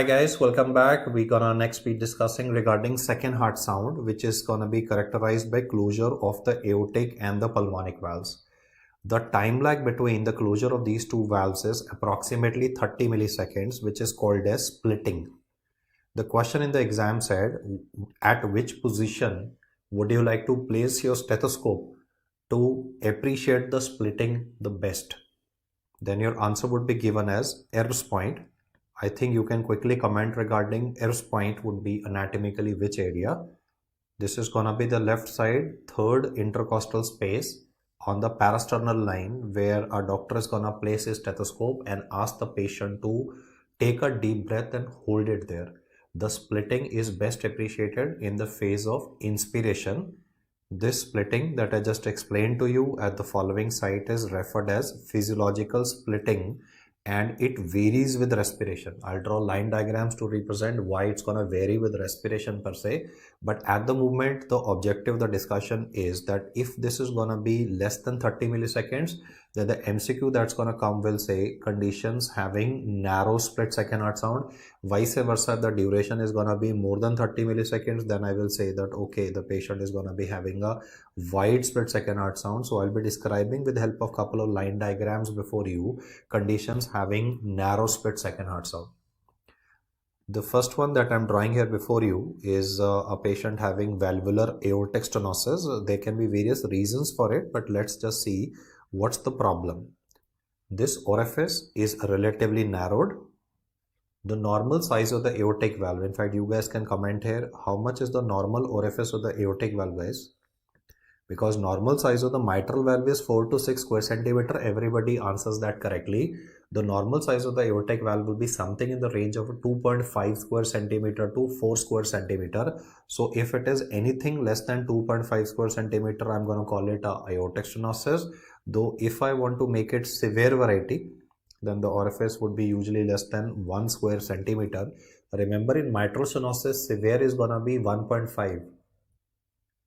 Hi guys, welcome back. We're gonna next be discussing regarding second heart sound, which is gonna be characterized by closure of the aortic and the pulmonic valves. The time lag between the closure of these two valves is approximately 30 milliseconds, which is called as splitting. The question in the exam said, at which position would you like to place your stethoscope to appreciate the splitting the best? Then your answer would be given as Ayres point. I think you can quickly comment regarding Ayres point would be anatomically which area. This is gonna be the left side, third intercostal space on the parasternal line, where a doctor is gonna place his stethoscope and ask the patient to take a deep breath and hold it there. The splitting is best appreciated in the phase of inspiration. This splitting that I just explained to you at the following site is referred as physiological splitting, and it varies with respiration. I'll draw line diagrams to represent why it's going to vary with respiration per se. But at the moment, the objective of the discussion is that if this is going to be less than 30 milliseconds, then the MCQ that's going to come will say conditions having narrow split second heart sound. Vice versa, the duration is going to be more than 30 milliseconds, then I will say that okay, the patient is going to be having a wide split second heart sound. So I'll be describing with the help of couple of line diagrams before you conditions having narrow split second heart sound. The first one that I'm drawing here before you is a patient having valvular aortic stenosis. There can be various reasons for it, but let's just see what's the problem. This orifice is relatively narrowed. The normal size of the aortic valve, in fact, you guys can comment here, how much is the normal orifice of the aortic valve, guys? Because normal size of the mitral valve is 4 to 6 square centimeter. Everybody answers that correctly. The normal size of the aortic valve will be something in the range of 2.5 square centimeter to 4 square centimeter. So if it is anything less than 2.5 square centimeter, I'm going to call it a aortic stenosis. Though if I want to make it severe variety, then the orifice would be usually less than 1 square centimeter. Remember, in mitral stenosis, severe is going to be 1.5.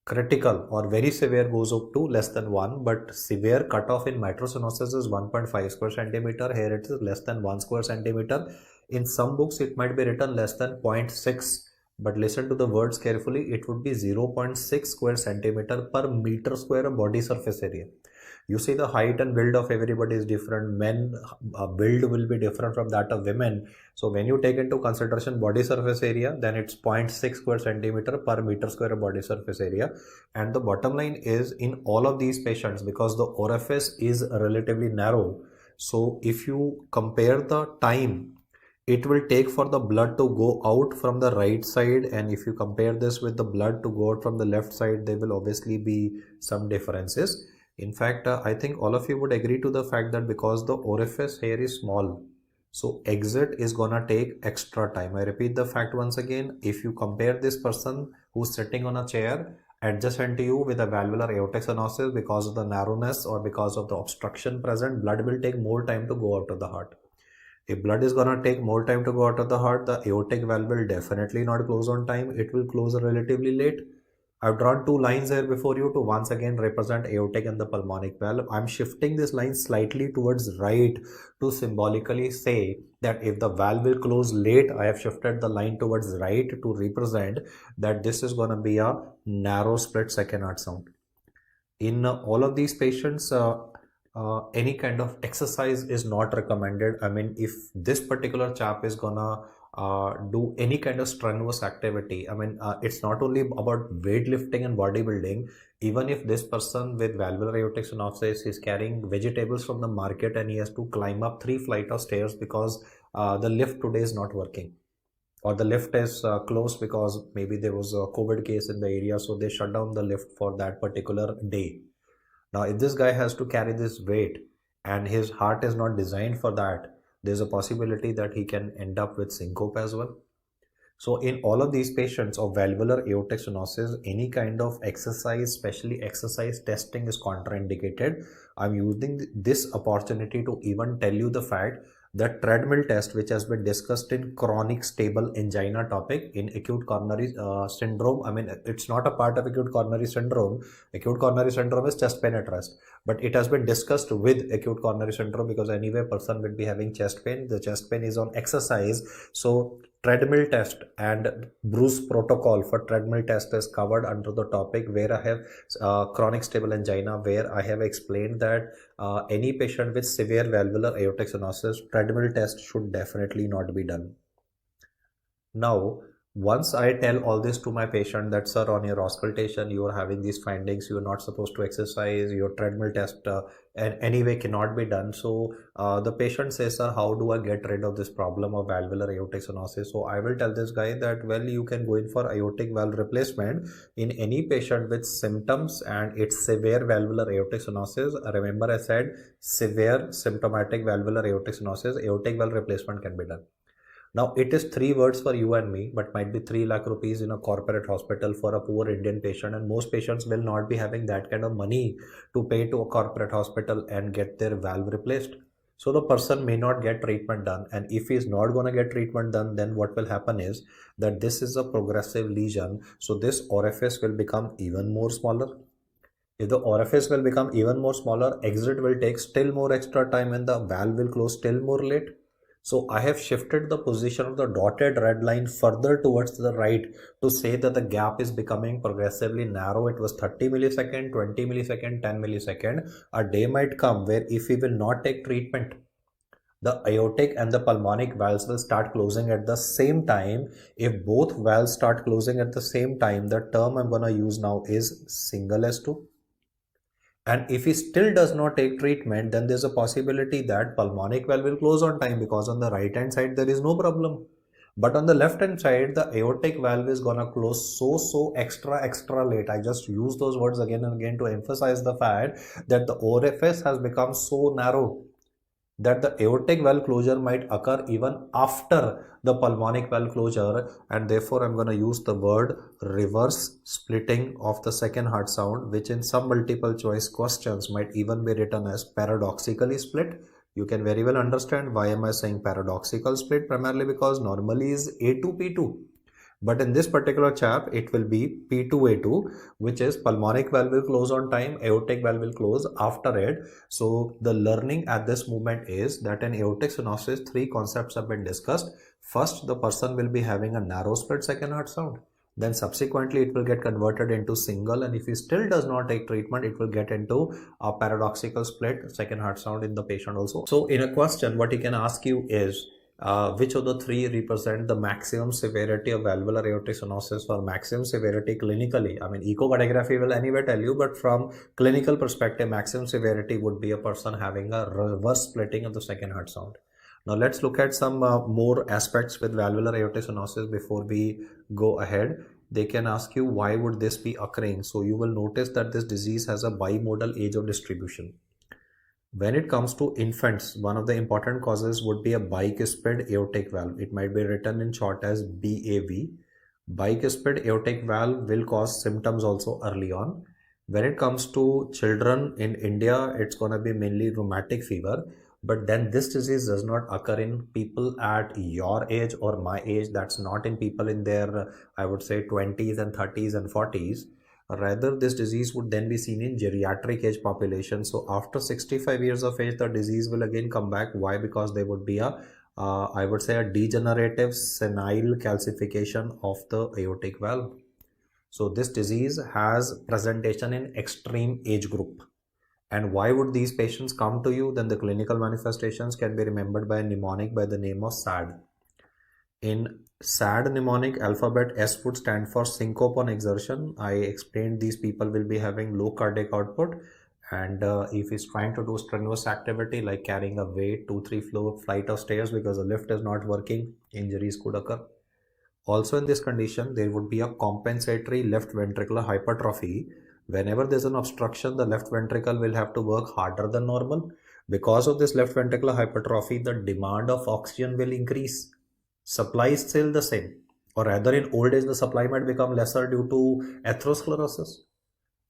Critical or very severe goes up to less than 1, but severe cutoff in mitral stenosis is 1.5 square centimeter. Here it is less than 1 square centimeter. In some books it might be written less than 0.6, but listen to the words carefully. It would be 0.6 square centimeter per meter square of body surface area. You see, the height and build of everybody is different. Men build will be different from that of women. So when you take into consideration body surface area, then it's 0.6 square centimeter per meter square of body surface area. And the bottom line is, in all of these patients, because the orifice is relatively narrow, so if you compare the time it will take for the blood to go out from the right side, and if you compare this with the blood to go out from the left side, there will obviously be some differences. In fact, I think all of you would agree to the fact that because the orifice here is small, so exit is gonna take extra time. I repeat the fact once again. If you compare this person who's sitting on a chair adjacent to you with a valvular aortic stenosis, because of the narrowness or because of the obstruction present, blood will take more time to go out of the heart. If blood is gonna take more time to go out of the heart, the aortic valve will definitely not close on time. It will close relatively late. I've drawn two lines here before you to once again represent aortic and the pulmonic valve. I'm shifting this line slightly towards right to symbolically say that if the valve will close late, I have shifted the line towards right to represent that this is going to be a narrow split second heart sound. In all of these patients, any kind of exercise is not recommended. I mean, if this particular chap is gonna do any kind of strenuous activity, I mean, it's not only about weightlifting and bodybuilding. Even if this person with valvular aortic stenosis is carrying vegetables from the market and he has to climb up 3 flights of stairs because the lift today is not working, or the lift is closed because maybe there was a COVID case in the area, so they shut down the lift for that particular day. Now, if this guy has to carry this weight and his heart is not designed for that, there's a possibility that he can end up with syncope as well. So in all of these patients of valvular aortic stenosis, any kind of exercise, especially exercise testing, is contraindicated. I'm using this opportunity to even tell you the fact that treadmill test, which has been discussed in chronic stable angina topic in acute coronary syndrome. I mean, it's not a part of acute coronary syndrome. Acute coronary syndrome is chest pain at rest, but it has been discussed with acute coronary syndrome because anyway person will be having chest pain. The chest pain is on exercise. So treadmill test and Bruce protocol for treadmill test is covered under the topic where I have chronic stable angina, where I have explained that any patient with severe valvular aortic stenosis, treadmill test should definitely not be done. Now, once I tell all this to my patient that, sir, on your auscultation, you are having these findings, you are not supposed to exercise, your treadmill test and anyway cannot be done. So the patient says, sir, how do I get rid of this problem of valvular aortic stenosis? So I will tell this guy that, well, you can go in for aortic valve replacement in any patient with symptoms and it's severe valvular aortic stenosis. Remember I said severe symptomatic valvular aortic stenosis, aortic valve replacement can be done. Now it is 3 words for you and me, but might be 3 lakh rupees in a corporate hospital for a poor Indian patient, and most patients will not be having that kind of money to pay to a corporate hospital and get their valve replaced. So the person may not get treatment done, and if he is not going to get treatment done, then what will happen is that this is a progressive lesion. So this orifice will become even more smaller. If the orifice will become even more smaller, exit will take still more extra time and the valve will close still more late. So I have shifted the position of the dotted red line further towards the right to say that the gap is becoming progressively narrow. It was 30 millisecond, 20 millisecond, 10 millisecond. A day might come where if we will not take treatment, the aortic and the pulmonic valves will start closing at the same time. If both valves start closing at the same time, the term I'm going to use now is single S2. And if he still does not take treatment, then there's a possibility that pulmonic valve will close on time, because on the right hand side there is no problem. But on the left hand side, the aortic valve is gonna close so extra late. I just use those words again and again to emphasize the fact that the orifice has become so narrow that the aortic valve closure might occur even after the pulmonic valve closure, and therefore I'm going to use the word reverse splitting of the second heart sound, which in some multiple choice questions might even be written as paradoxically split. You can very well understand why am I saying paradoxical split, primarily because normally is A2P2. But in this particular chap, it will be P2A2, which is pulmonic valve will close on time, aortic valve will close after it. So the learning at this moment is that in aortic stenosis, 3 concepts have been discussed. First, the person will be having a narrow split second heart sound. Then subsequently, it will get converted into single, and if he still does not take treatment, it will get into a paradoxical split second heart sound in the patient also. So in a question, what he can ask you is, which of the 3 represent the maximum severity of valvular aortic stenosis or maximum severity clinically? I mean, echocardiography will anyway tell you, but from clinical perspective, maximum severity would be a person having a reverse splitting of the second heart sound. Now let's look at some more aspects with valvular aortic stenosis before we go ahead. They can ask you, why would this be occurring? So you will notice that this disease has a bimodal age of distribution. When it comes to infants, one of the important causes would be a bicuspid aortic valve. It might be written in short as BAV. Bicuspid aortic valve will cause symptoms also early on. When it comes to children in India, it's going to be mainly rheumatic fever. But then this disease does not occur in people at your age or my age. That's not in people in their, I would say, 20s and 30s and 40s. Rather, this disease would then be seen in geriatric age population. So after 65 years of age, the disease will again come back. Why? Because there would be a, I would say, a degenerative senile calcification of the aortic valve. So this disease has presentation in extreme age group. And why would these patients come to you? Then the clinical manifestations can be remembered by a mnemonic by the name of SAD. In SAD mnemonic, alphabet S would stand for syncope on exertion. I explained these people will be having low cardiac output, and if he's trying to do strenuous activity like carrying a weight, 2-3 floor flight of stairs because the lift is not working, injuries could occur. Also in this condition, there would be a compensatory left ventricular hypertrophy. Whenever there's an obstruction, the left ventricle will have to work harder than normal. Because of this left ventricular hypertrophy, the demand of oxygen will increase. Supply is still the same, or rather in old age the supply might become lesser due to atherosclerosis.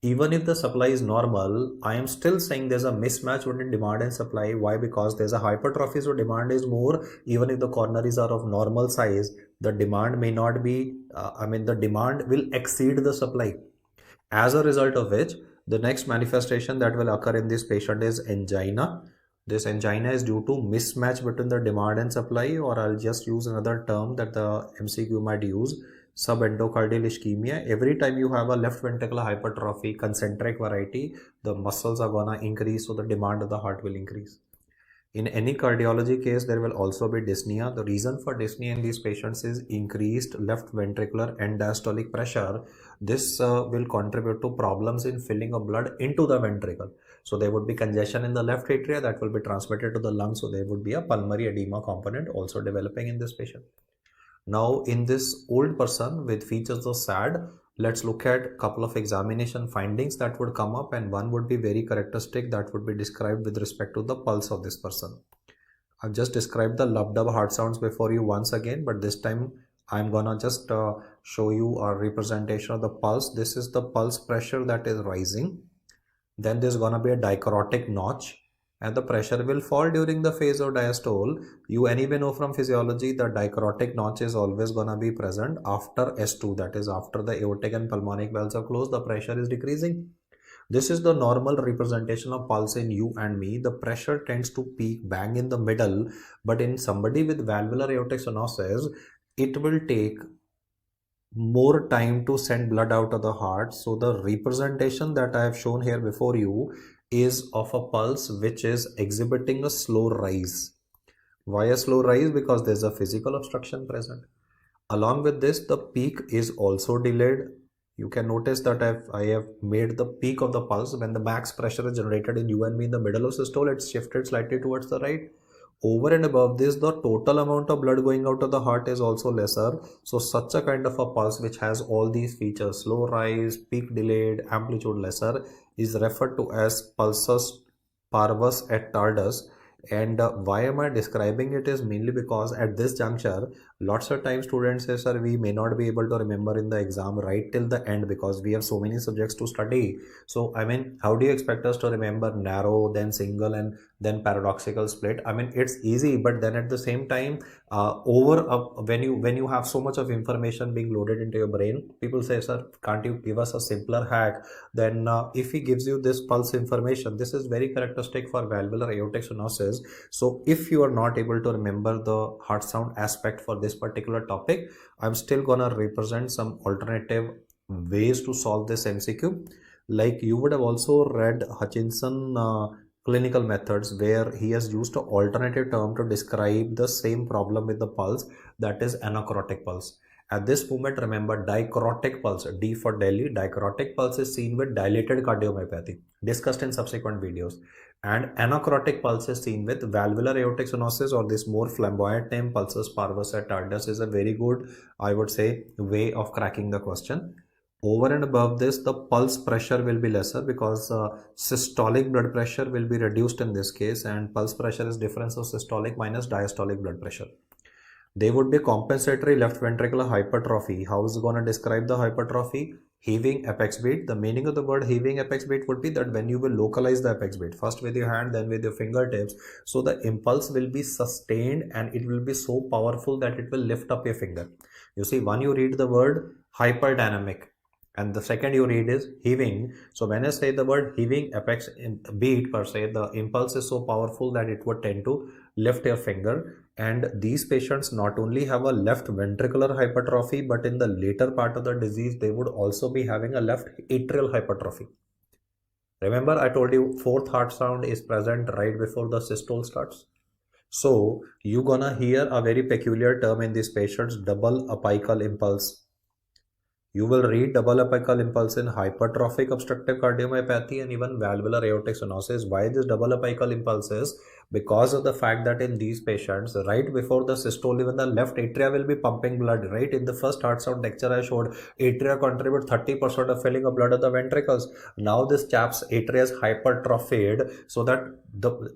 Even if the supply is normal, I am still saying there's a mismatch between demand and supply. Why? Because there's a hypertrophy, so demand is more. Even if the coronaries are of normal size, the demand may not be, the demand will exceed the supply. As a result of which, the next manifestation that will occur in this patient is angina. This angina is due to mismatch between the demand and supply, or I'll just use another term that the MCQ might use, subendocardial ischemia. Every time you have a left ventricular hypertrophy, concentric variety, the muscles are gonna increase, so the demand of the heart will increase. In any cardiology case, there will also be dyspnea. The reason for dyspnea in these patients is increased left ventricular end diastolic pressure. This will contribute to problems in filling of blood into the ventricle. So there would be congestion in the left atria that will be transmitted to the lungs. So there would be a pulmonary edema component also developing in this patient. Now in this old person with features of SAD, let's look at a couple of examination findings that would come up, and one would be very characteristic that would be described with respect to the pulse of this person. I've just described the lub-dub heart sounds before you once again, but this time I'm gonna just show you a representation of the pulse. This is the pulse pressure that is rising. Then there's gonna be a dichrotic notch, and the pressure will fall during the phase of diastole. You anyway know from physiology that dichrotic notch is always gonna be present after S2, that is after the aortic and pulmonic valves are closed, the pressure is decreasing. This is the normal representation of pulse in you and me. The pressure tends to peak bang in the middle, but in somebody with valvular aortic stenosis, it will take more time to send blood out of the heart. So the representation that I have shown here before you is of a pulse which is exhibiting a slow rise. Why a slow rise? Because there's a physical obstruction present. Along with this, the peak is also delayed. You can notice that I have made the peak of the pulse when the max pressure is generated in you and me in the middle of systole, it's shifted slightly towards the right. Over and above this, the total amount of blood going out of the heart is also lesser. So such a kind of a pulse which has all these features, slow rise, peak delayed, amplitude lesser, is referred to as pulsus parvus et tardus. And why am I describing it is mainly because at this juncture, lots of times students say, sir, we may not be able to remember in the exam right till the end because we have so many subjects to study. So, I mean, how do you expect us to remember narrow, then single, and then paradoxical split? I mean, it's easy, but then at the same time, when you have so much of information being loaded into your brain, people say, sir, can't you give us a simpler hack? Then if he gives you this pulse information, this is very characteristic for valvular aortic stenosis. So if you are not able to remember the heart sound aspect for this particular topic, I'm still gonna represent some alternative ways to solve this MCQ. Like you would have also read Hutchinson clinical methods, where he has used an alternative term to describe the same problem with the pulse, that is anacrotic pulse. At this moment, remember dichrotic pulse, D for Delhi, dichrotic pulse is seen with dilated cardiomyopathy, discussed in subsequent videos. And anacrotic pulse is seen with valvular aortic stenosis, or this more flamboyant name, pulsus parvus et tardus, is a very good, I would say, way of cracking the question. Over and above this, the pulse pressure will be lesser because systolic blood pressure will be reduced in this case, and pulse pressure is difference of systolic minus diastolic blood pressure. There would be compensatory left ventricular hypertrophy. How is it going to describe the hypertrophy? Heaving apex beat. The meaning of the word heaving apex beat would be that when you will localize the apex beat, first with your hand, then with your fingertips, so the impulse will be sustained and it will be so powerful that it will lift up your finger. You see, one you read the word hyperdynamic, and the second you read is heaving. So when I say the word heaving apex beat per se, the impulse is so powerful that it would tend to lift your finger. And these patients not only have a left ventricular hypertrophy, but in the later part of the disease, they would also be having a left atrial hypertrophy. Remember, I told you fourth heart sound is present right before the systole starts. So you're gonna hear a very peculiar term in these patients, double apical impulse. You will read double apical impulse in hypertrophic obstructive cardiomyopathy and even valvular aortic stenosis. Why this double apical impulse is? Because of the fact that in these patients, right before the systole, even the left atria will be pumping blood, right? In the first heart sound lecture I showed, atria contribute 30% of filling of blood of the ventricles. Now this chap's atria is hypertrophied, so that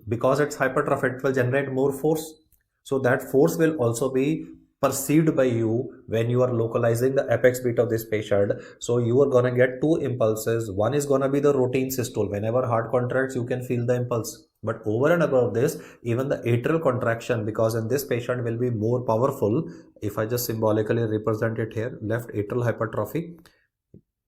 because it's hypertrophied, it will generate more force. So that force will also be perceived by you when you are localizing the apex beat of this patient. So you are gonna get two impulses. One is gonna be the routine systole. Whenever heart contracts, you can feel the impulse. But over and above this, even the atrial contraction, because in this patient will be more powerful. If I just symbolically represent it here, left atrial hypertrophy,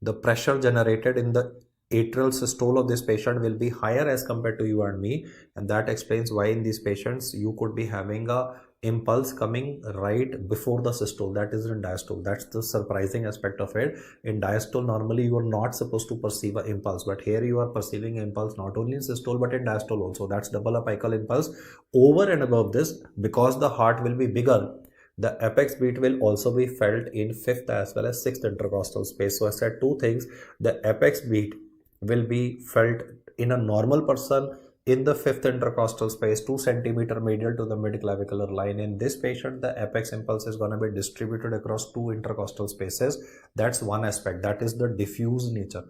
the pressure generated in the atrial systole of this patient will be higher as compared to you and me, and that explains why in these patients you could be having a impulse coming right before the systole. That is in diastole. That's the surprising aspect of it. In diastole, normally you are not supposed to perceive an impulse, but here you are perceiving impulse not only in systole but in diastole also. That's double apical impulse. Over and above this, because the heart will be bigger, the apex beat will also be felt in fifth as well as sixth intercostal space. So I said two things. The apex beat will be felt in a normal person in the fifth intercostal space, 2 centimeter medial to the midclavicular line. In this patient, the apex impulse is going to be distributed across 2 intercostal spaces. That's one aspect. That is the diffuse nature.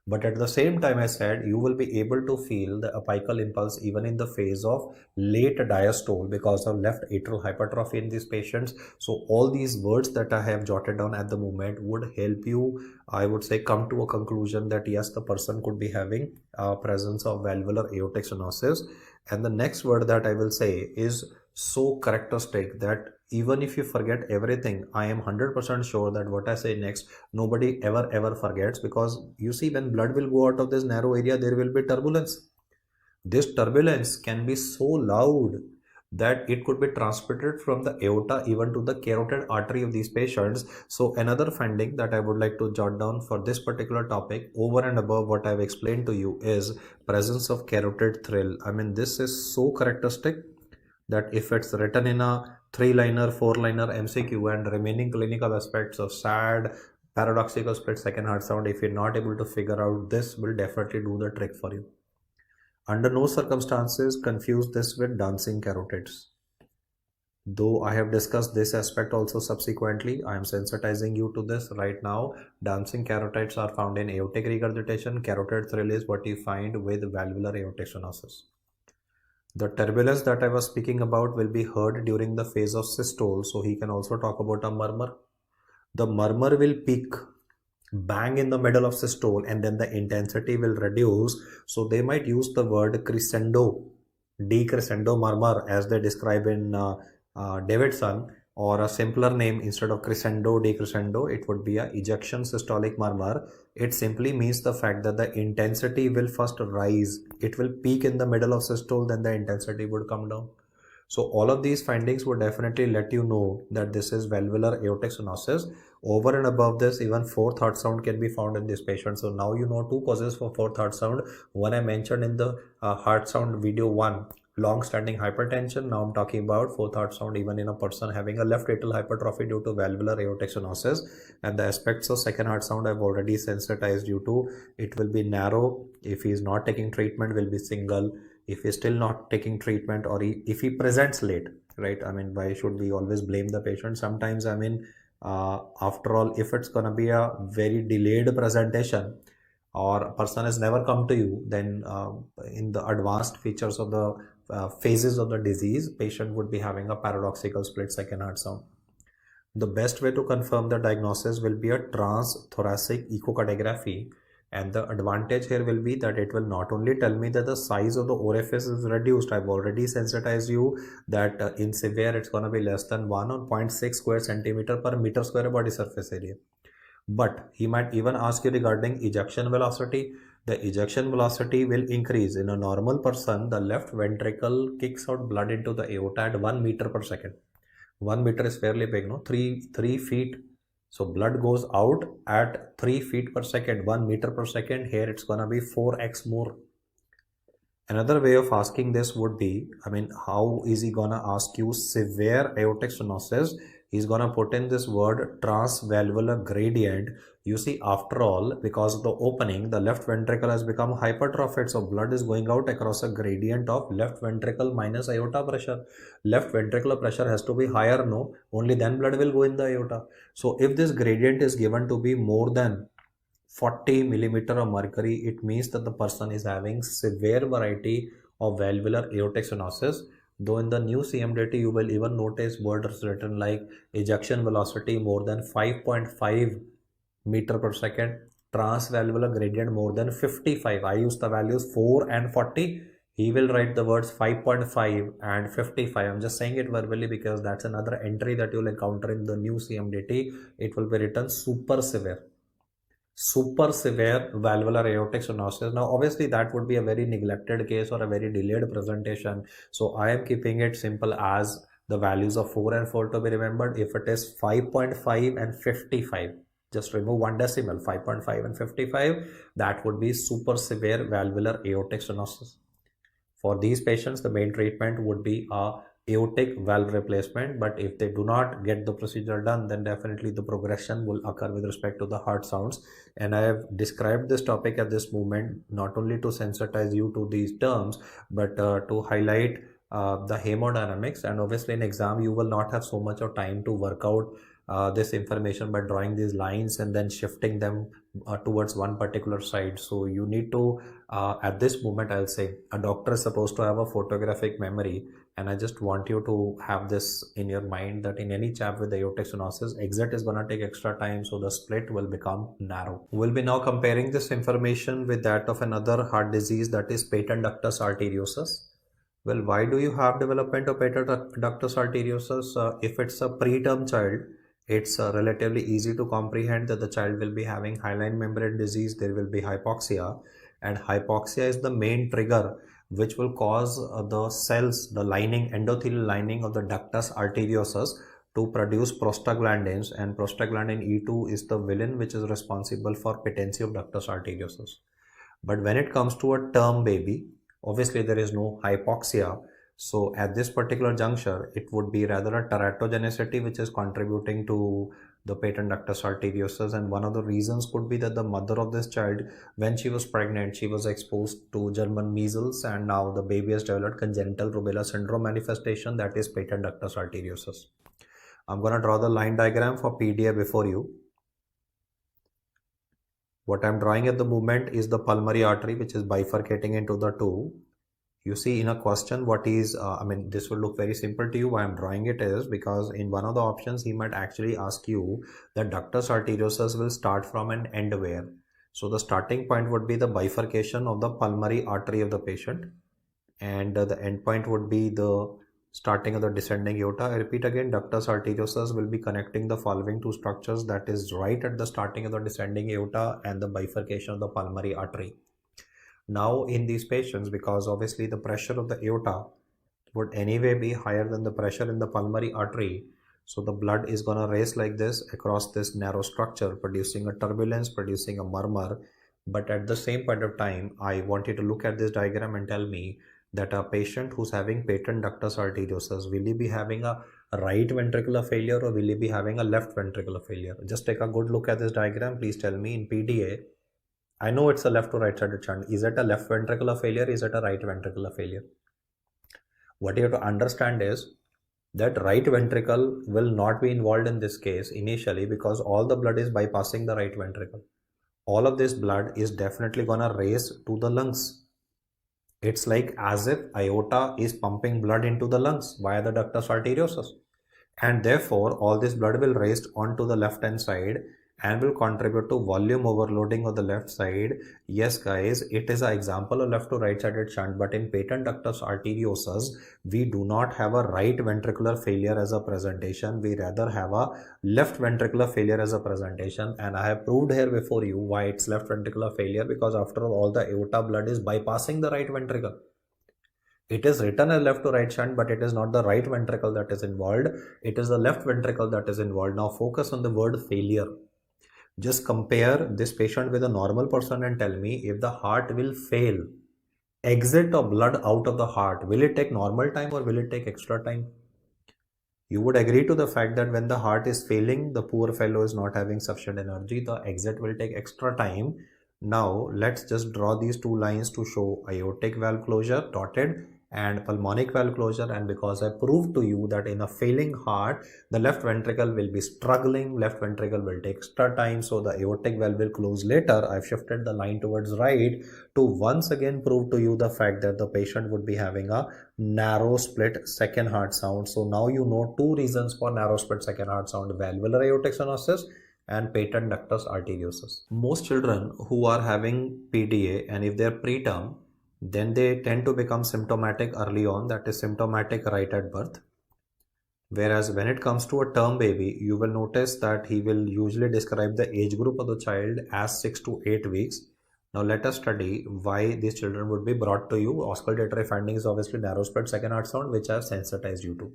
But at the same time, I said you will be able to feel the apical impulse even in the phase of late diastole because of left atrial hypertrophy in these patients. So all these words that I have jotted down at the moment would help you, I would say, come to a conclusion that yes, the person could be having a presence of valvular aortic stenosis. And the next word that I will say is so characteristic that even if you forget everything, I am 100% sure that what I say next, nobody ever forgets, because you see, when blood will go out of this narrow area, there will be turbulence. This turbulence can be so loud that it could be transmitted from the aorta even to the carotid artery of these patients. So another finding that I would like to jot down for this particular topic over and above what I've explained to you is presence of carotid thrill. I mean, this is so characteristic that if it's written in a 3-liner, 4-liner MCQ and remaining clinical aspects of SAD, paradoxical split second heart sound, if you're not able to figure out, this will definitely do the trick for you. Under no circumstances confuse this with dancing carotids. Though I have discussed this aspect also subsequently, I am sensitizing you to this right now. Dancing carotids are found in aortic regurgitation. Carotid thrill is what you find with valvular aortic stenosis. The turbulence that I was speaking about will be heard during the phase of systole, so he can also talk about a murmur. The murmur will peak bang in the middle of systole and then the intensity will reduce. So they might use the word crescendo, decrescendo murmur as they describe in Davidson, or a simpler name instead of crescendo, decrescendo, it would be a ejection systolic murmur. It simply means the fact that the intensity will first rise. It will peak in the middle of systole, then the intensity would come down. So all of these findings would definitely let you know that this is valvular aortic stenosis. Over and above this, even fourth heart sound can be found in this patient. So now you know two causes for fourth heart sound. One I mentioned in the heart sound video 1, long-standing hypertension. Now I'm talking about fourth heart sound even in a person having a left atrial hypertrophy due to valvular aortic stenosis. And the aspects of second heart sound I've already sensitized you to. It will be narrow. If he is not taking treatment, will be single. If he's still not taking treatment, or if he presents late, right? I mean, why should we always blame the patient? Sometimes, I mean, after all, if it's gonna be a very delayed presentation or a person has never come to you, then in the advanced features of the phases of the disease, patient would be having a paradoxical split second heart sound. The best way to confirm the diagnosis will be a transthoracic echocardiography. And the advantage here will be that it will not only tell me that the size of the orifice is reduced. I've already sensitized you that in severe it's going to be less than 1 or 0.6 square centimeter per meter square body surface area. But he might even ask you regarding ejection velocity. The ejection velocity will increase. In a normal person, the left ventricle kicks out blood into the aorta at 1 meter per second. 1 meter is fairly big, no? 3 feet. So blood goes out at 3 feet per second, 1 meter per second. Here it's gonna be 4x more. Another way of asking this would be, I mean, how is he gonna ask you severe aortic stenosis? He's gonna put in this word transvalvular gradient. You see, after all, because of the opening, the left ventricle has become hypertrophied. So blood is going out across a gradient of left ventricle minus aorta pressure. Left ventricular pressure has to be higher, no? Only then blood will go in the aorta. So if this gradient is given to be more than 40 millimeter of mercury, it means that the person is having severe variety of valvular aortic stenosis. Though in the new CMDT, you will even notice words written like ejection velocity more than 5.5 meter per second, transvalvular gradient more than 55. I use the values 4 and 40. He will write the words 5.5 and 55. I'm just saying it verbally because that's another entry that you'll encounter in the new CMDT. It will be written super severe. super severe valvular aortic stenosis. Now, obviously, that would be a very neglected case or a very delayed presentation. So, I am keeping it simple as the values of 4 and 4 to be remembered. If it is 5.5 and 55, just remove one decimal, 5.5 and 55, that would be super severe valvular aortic stenosis. For these patients, the main treatment would be a aortic valve replacement, but if they do not get the procedure done, then definitely the progression will occur with respect to the heart sounds. And I have described this topic at this moment not only to sensitize you to these terms, but to highlight the hemodynamics. And obviously in exam you will not have so much of time to work out this information by drawing these lines and then shifting them towards one particular side. So you need to at this moment, I'll say a doctor is supposed to have a photographic memory, and I just want you to have this in your mind that in any chap with aortic stenosis, exit is going to take extra time, so the split will become narrow. We'll be now comparing this information with that of another heart disease, that is patent ductus arteriosus. Well, why do you have development of patent ductus arteriosus? If it's a preterm child, it's relatively easy to comprehend that the child will be having hyaline membrane disease, there will be hypoxia, and hypoxia is the main trigger which will cause the cells, the lining, endothelial lining of the ductus arteriosus to produce prostaglandins, and prostaglandin E2 is the villain which is responsible for patency of ductus arteriosus. But when it comes to a term baby, obviously there is no hypoxia. So at this particular juncture, it would be rather a teratogenicity which is contributing to the patent ductus arteriosus, and one of the reasons could be that the mother of this child, when she was pregnant, she was exposed to German measles, and now the baby has developed congenital rubella syndrome manifestation, that is patent ductus arteriosus. I'm going to draw the line diagram for PDA before you. What I'm drawing at the moment is the pulmonary artery which is bifurcating into the two. You see in a question what is, this will look very simple to you. Why I'm drawing it is because in one of the options he might actually ask you that ductus arteriosus will start from an end where. So the starting point would be the bifurcation of the pulmonary artery of the patient, and the end point would be the starting of the descending aorta. I repeat again, ductus arteriosus will be connecting the following two structures, that is right at the starting of the descending aorta and the bifurcation of the pulmonary artery. Now in these patients, because obviously the pressure of the aorta would anyway be higher than the pressure in the pulmonary artery, so the blood is going to race like this across this narrow structure, producing a turbulence, producing a murmur. But at the same point of time, I want you to look at this diagram and tell me that a patient who's having patent ductus arteriosus, will he be having a right ventricular failure or will he be having a left ventricular failure? Just take a good look at this diagram. Please tell me in PDA. I know it's a left to right sided shunt. Is it a left ventricular failure? Is it a right ventricular failure? What you have to understand is that right ventricle will not be involved in this case initially because all the blood is bypassing the right ventricle. All of this blood is definitely gonna race to the lungs. It's like as if aorta is pumping blood into the lungs via the ductus arteriosus, and therefore all this blood will race onto the left hand side and will contribute to volume overloading of the left side. Yes guys, it is an example of left to right sided shunt, but in patent ductus arteriosus we do not have a right ventricular failure as a presentation, we rather have a left ventricular failure as a presentation. And I have proved here before you why it's left ventricular failure, because after all the aorta blood is bypassing the right ventricle. It is written as left to right shunt, but it is not the right ventricle that is involved, it is the left ventricle that is involved. Now focus on the word failure. Just compare this patient with a normal person and tell me if the heart will fail, exit of blood out of the heart, will it take normal time or will it take extra time? You would agree to the fact that when the heart is failing, the poor fellow is not having sufficient energy, the exit will take extra time. Now let's just draw these two lines to show aortic valve closure dotted and pulmonic valve closure. And because I proved to you that in a failing heart the left ventricle will be struggling, left ventricle will take extra time, so the aortic valve will close later, I've shifted the line towards right to once again prove to you the fact that the patient would be having a narrow split second heart sound. So now you know two reasons for narrow split second heart sound: valvular aortic stenosis and patent ductus arteriosus. Most children who are having PDA, and if they're preterm, then they tend to become symptomatic early on, that is symptomatic right at birth. Whereas when it comes to a term baby, you will notice that he will usually describe the age group of the child as 6 to 8 weeks. Now let us study why these children would be brought to you. Auscultatory findings obviously narrow split second heart sound, which I have sensitized you to.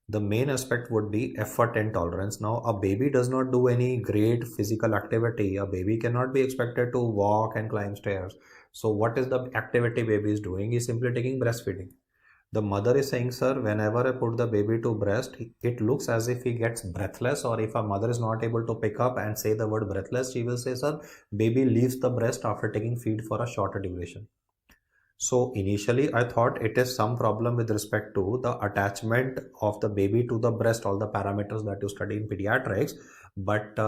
The main aspect would be effort and tolerance. Now a baby does not do any great physical activity. A baby cannot be expected to walk and climb stairs. So what is the activity baby is doing? He is simply taking breastfeeding. The mother is saying, sir, whenever I put the baby to breast, it looks as if he gets breathless, or if a mother is not able to pick up and say the word breathless, she will say, sir, baby leaves the breast after taking feed for a shorter duration. So initially I thought it is some problem with respect to the attachment of the baby to the breast, all the parameters that you study in pediatrics. But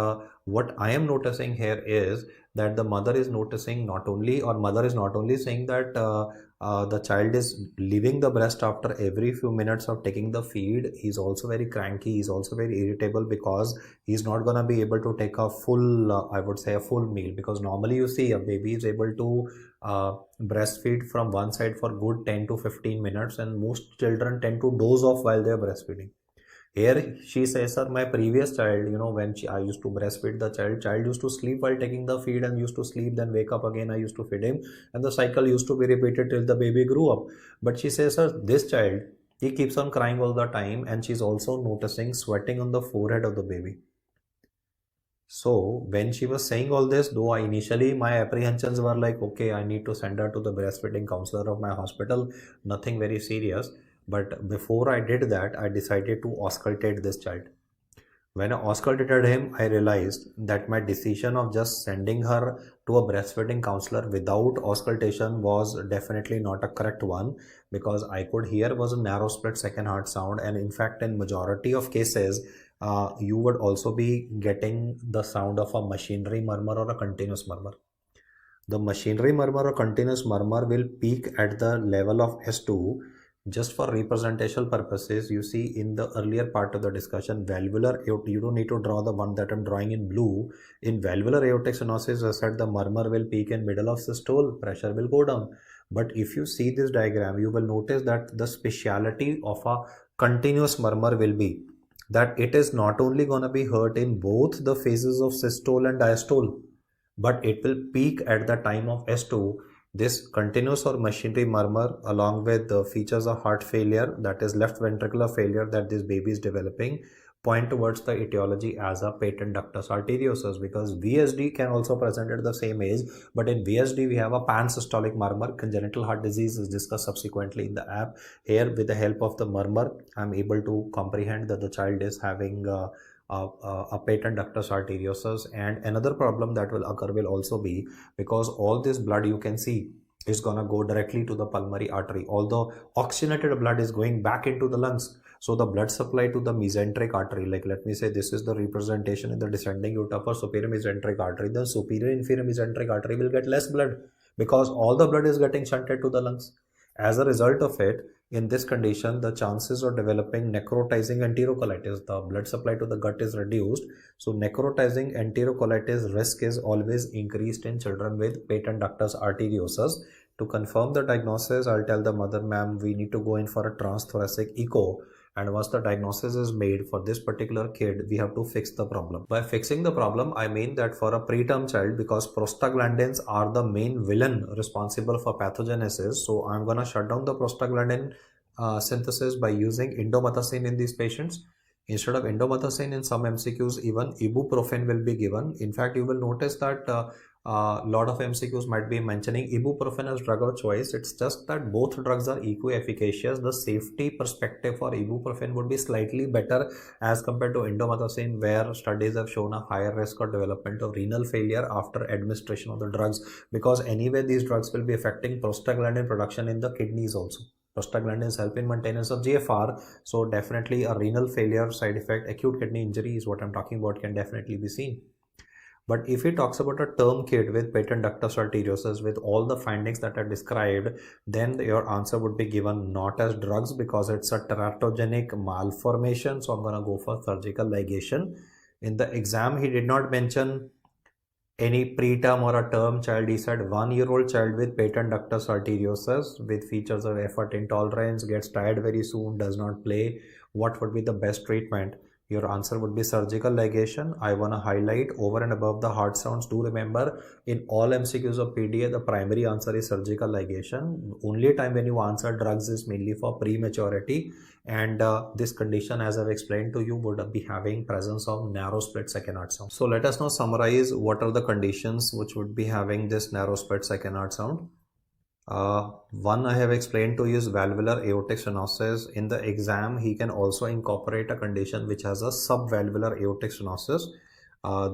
what I am noticing here is that the mother is noticing not only, or mother is not only saying that the child is leaving the breast after every few minutes of taking the feed. He's also very cranky. He's also very irritable because he's not going to be able to take a full, I would say a full meal, because normally you see a baby is able to breastfeed from one side for good 10 to 15 minutes, and most children tend to doze off while they are breastfeeding. Here she says, sir, my previous child, when I used to breastfeed the child used to sleep while taking the feed and used to sleep, then wake up again, I used to feed him, and the cycle used to be repeated till the baby grew up. But she says, sir, this child, he keeps on crying all the time, and she's also noticing sweating on the forehead of the baby. So when she was saying all this, though initially my apprehensions were like, okay, I need to send her to the breastfeeding counselor of my hospital, nothing very serious. But before I did that, I decided to auscultate this child. When I auscultated him, I realized that my decision of just sending her to a breastfeeding counselor without auscultation was definitely not a correct one, because I could hear was a narrow split second heart sound, and in fact in majority of cases you would also be getting the sound of a machinery murmur or a continuous murmur. The machinery murmur or continuous murmur will peak at the level of S2. Just for representational purposes, you see in the earlier part of the discussion, valvular aortic, you don't need to draw the one that I'm drawing in blue. In valvular aortic stenosis, I said the murmur will peak in middle of systole, pressure will go down. But if you see this diagram, you will notice that the speciality of a continuous murmur will be that it is not only going to be heard in both the phases of systole and diastole, but it will peak at the time of S2. This continuous or machinery murmur, along with the features of heart failure, that is left ventricular failure that this baby is developing, point towards the etiology as a patent ductus arteriosus, because VSD can also present at the same age, but in VSD we have a pansystolic murmur. Congenital heart disease is discussed subsequently in the app. Here, with the help of the murmur, I'm able to comprehend that the child is having a patent ductus arteriosus. And another problem that will occur will also be because all this blood you can see is going to go directly to the pulmonary artery, although oxygenated blood is going back into the lungs. So the blood supply to the mesenteric artery, like let me say this is the representation in the descending aorta for superior mesenteric artery, the superior inferior mesenteric artery will get less blood because all the blood is getting shunted to the lungs. As a result of it, in this condition, the chances of developing necrotizing enterocolitis, the blood supply to the gut is reduced. So necrotizing enterocolitis risk is always increased in children with patent ductus arteriosus. To confirm the diagnosis, I'll tell the mother, ma'am, we need to go in for a transthoracic echo. And once the diagnosis is made for this particular kid, we have to fix the problem. By fixing the problem, I mean that for a preterm child, because prostaglandins are the main villain responsible for pathogenesis, so I'm going to shut down the prostaglandin synthesis by using indomethacin in these patients. Instead of indomethacin, in some MCQs, even ibuprofen will be given. In fact, you will notice that lot of MCQs might be mentioning ibuprofen as drug of choice. It's just that both drugs are equi-efficacious. The safety perspective for ibuprofen would be slightly better as compared to indomethacin, where studies have shown a higher risk of development of renal failure after administration of the drugs, because anyway these drugs will be affecting prostaglandin production in the kidneys also. Prostaglandins help in maintenance of GFR, so definitely a renal failure side effect, acute kidney injury is what I'm talking about, can definitely be seen. But if he talks about a term kid with patent ductus arteriosus with all the findings that are described, then your answer would be given not as drugs because it's a teratogenic malformation. So I'm going to go for surgical ligation. In the exam, he did not mention Any preterm or a term child, he said 1-year-old child with patent ductus arteriosus with features of effort intolerance, gets tired very soon, does not play. What would be the best treatment? Your answer would be surgical ligation. I want to highlight over and above the hard sounds. Do remember, in all MCQs of PDA, the primary answer is surgical ligation. Only time when you answer drugs is mainly for prematurity, and this condition, as I've explained to you, would be having presence of narrow split second heart sound. So let us now summarize what are the conditions which would be having this narrow split second heart sound. One I have explained to you is valvular aortic stenosis. In the exam, he can also incorporate a condition which has a subvalvular aortic stenosis.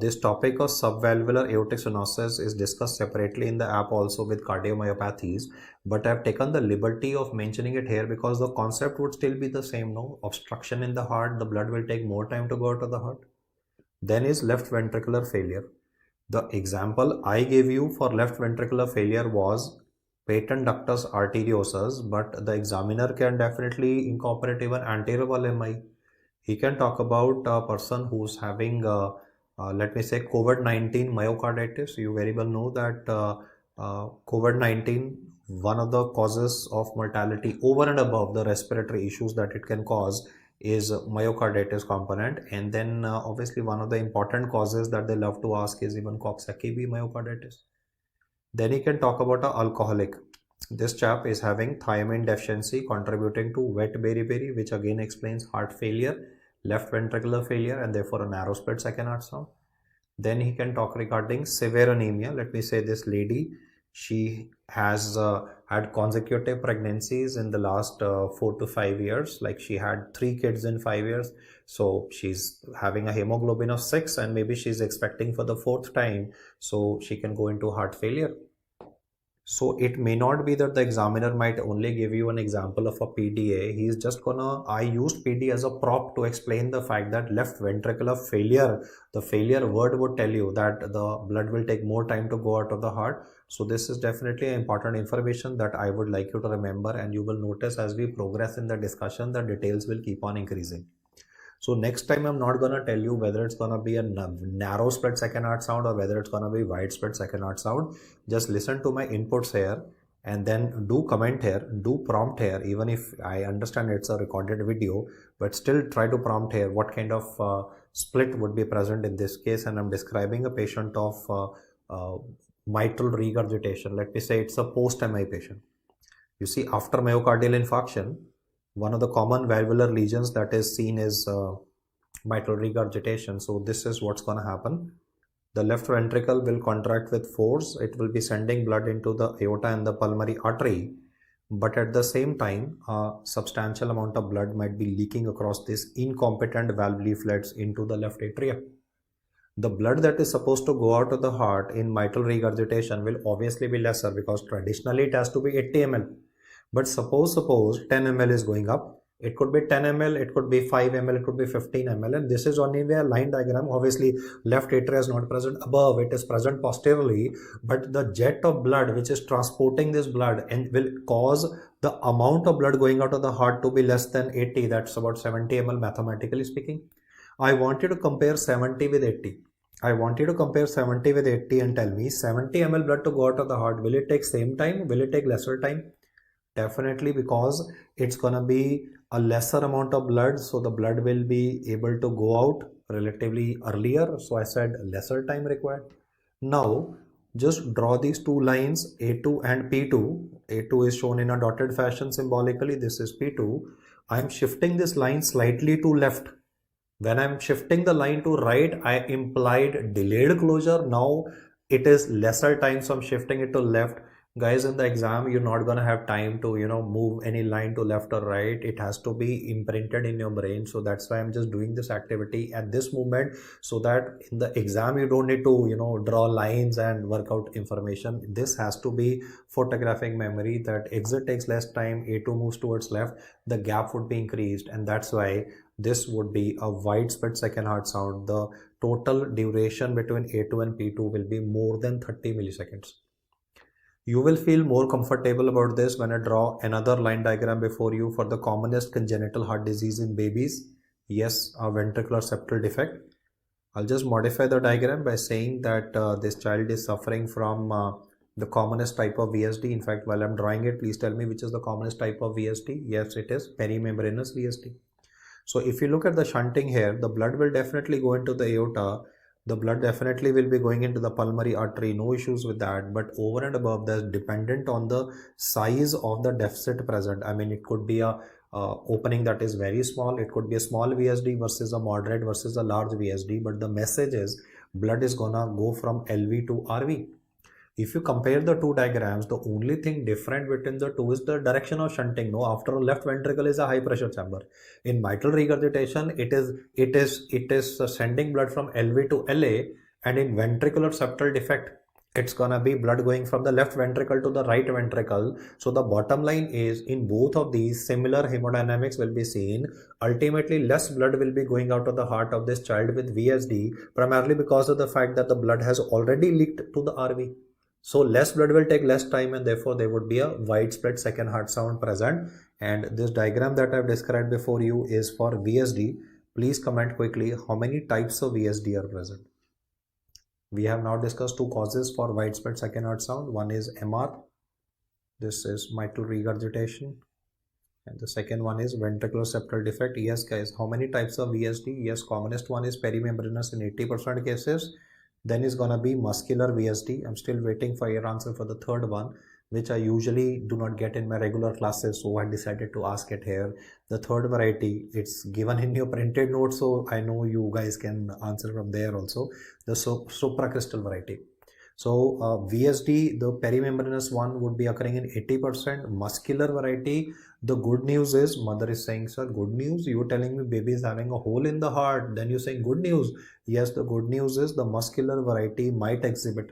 This topic of subvalvular aortic stenosis is discussed separately in the app also with cardiomyopathies, but I've taken the liberty of mentioning it here because the concept would still be the same. No obstruction in the heart, the blood will take more time to go out of the heart. Then is left ventricular failure. The example I gave you for left ventricular failure was patent ductus arteriosus, but the examiner can definitely incorporate even anterior wall MI. He can talk about a person who's having let me say COVID-19 myocarditis. You very well know that COVID-19, one of the causes of mortality over and above the respiratory issues that it can cause is myocarditis component. And then obviously one of the important causes that they love to ask is even Coxsackie myocarditis. Then he can talk about an alcoholic. This chap is having thiamine deficiency contributing to wet beriberi, which again explains heart failure, left ventricular failure, and therefore a narrow split second heart sound. Then he can talk regarding severe anemia. Let me say this lady, she has had consecutive pregnancies in the last 4 to 5 years. Like she had 3 kids in 5 years. So she's having a hemoglobin of 6 and maybe she's expecting for the 4th time. So she can go into heart failure. So it may not be that the examiner might only give you an example of a PDA. He's just gonna, I used PD as a prop to explain the fact that left ventricular failure, the failure word would tell you that the blood will take more time to go out of the heart. So this is definitely important information that I would like you to remember, and you will notice as we progress in the discussion, the details will keep on increasing. So next time I'm not gonna tell you whether it's gonna be a narrow split second heart sound or whether it's gonna be wide split second heart sound. Just listen to my inputs here and then do comment here, do prompt here, even if I understand it's a recorded video, but still try to prompt here what kind of split would be present in this case. And I'm describing a patient of mitral regurgitation. Let me say it's a post-MI patient. You see, after myocardial infarction, one of the common valvular lesions that is seen is mitral regurgitation. So this is what's going to happen. The left ventricle will contract with force. It will be sending blood into the aorta and the pulmonary artery. But at the same time, a substantial amount of blood might be leaking across these incompetent valve leaflets into the left atria. The blood that is supposed to go out of the heart in mitral regurgitation will obviously be lesser because traditionally it has to be 80 ml. But suppose 10 ml is going up, it could be 10 ml, it could be 5 ml, it could be 15 ml, and this is only a line diagram. Obviously left atria is not present above, it is present posteriorly, but the jet of blood which is transporting this blood and will cause the amount of blood going out of the heart to be less than 80, that's about 70 ml mathematically speaking. I want you to compare 70 with 80. I want you to compare 70 with 80 and tell me 70 ml blood to go out of the heart, will it take same time, will it take lesser time? Definitely, because it's gonna be a lesser amount of blood, so the blood will be able to go out relatively earlier. So I said lesser time required. Now just draw these two lines A2 and P2. A2 is shown in a dotted fashion symbolically. This is P2. I am shifting this line slightly to left. When I'm shifting the line to right, I implied delayed closure. Now it is lesser time, so I'm shifting it to left. Guys, in the exam, you're not going to have time to, move any line to left or right. It has to be imprinted in your brain. So that's why I'm just doing this activity at this moment, so that in the exam, you don't need to, draw lines and work out information. This has to be photographic memory, that exit takes less time, A2 moves towards left, the gap would be increased. And that's why this would be a wide split second heart sound. The total duration between A2 and P2 will be more than 30 milliseconds. You will feel more comfortable about this when I draw another line diagram before you for the commonest congenital heart disease in babies. Yes, a ventricular septal defect. I'll just modify the diagram by saying that this child is suffering from the commonest type of VSD. In fact, while I'm drawing it, please tell me which is the commonest type of VSD. Yes, it is perimembranous VSD. So if you look at the shunting here, the blood will definitely go into the aorta. The blood definitely will be going into the pulmonary artery. No issues with that. But over and above that, dependent on the size of the deficit present. I mean, it could be a opening that is very small. It could be a small VSD versus a moderate versus a large VSD. But the message is blood is gonna go from LV to RV. If you compare the two diagrams, the only thing different between the two is the direction of shunting. No, after all, left ventricle is a high pressure chamber. In mitral regurgitation, it is sending blood from LV to LA, and in ventricular septal defect, it's gonna be blood going from the left ventricle to the right ventricle. So the bottom line is, in both of these, similar hemodynamics will be seen. Ultimately, less blood will be going out of the heart of this child with VSD, primarily because of the fact that the blood has already leaked to the RV. So less blood will take less time, and therefore there would be a widespread second heart sound present. And this diagram that I've described before you is for VSD. Please comment quickly how many types of VSD are present. We have now discussed two causes for widespread second heart sound. One is MR. This is mitral regurgitation. And the second one is ventricular septal defect. Yes, guys, how many types of VSD? Yes, commonest one is perimembranous in 80% cases. Then is gonna be muscular VSD. I'm still waiting for your answer for the third one, which I usually do not get in my regular classes, so I decided to ask it here. The third variety, it's given in your printed notes, so I know you guys can answer from there also. The supracrystal variety. So VSD, the perimembranous one, would be occurring in 80%. Muscular variety, the good news is, mother is saying, sir, good news? You're telling me baby is having a hole in the heart, then you're saying good news. Yes, the good news is the muscular variety might exhibit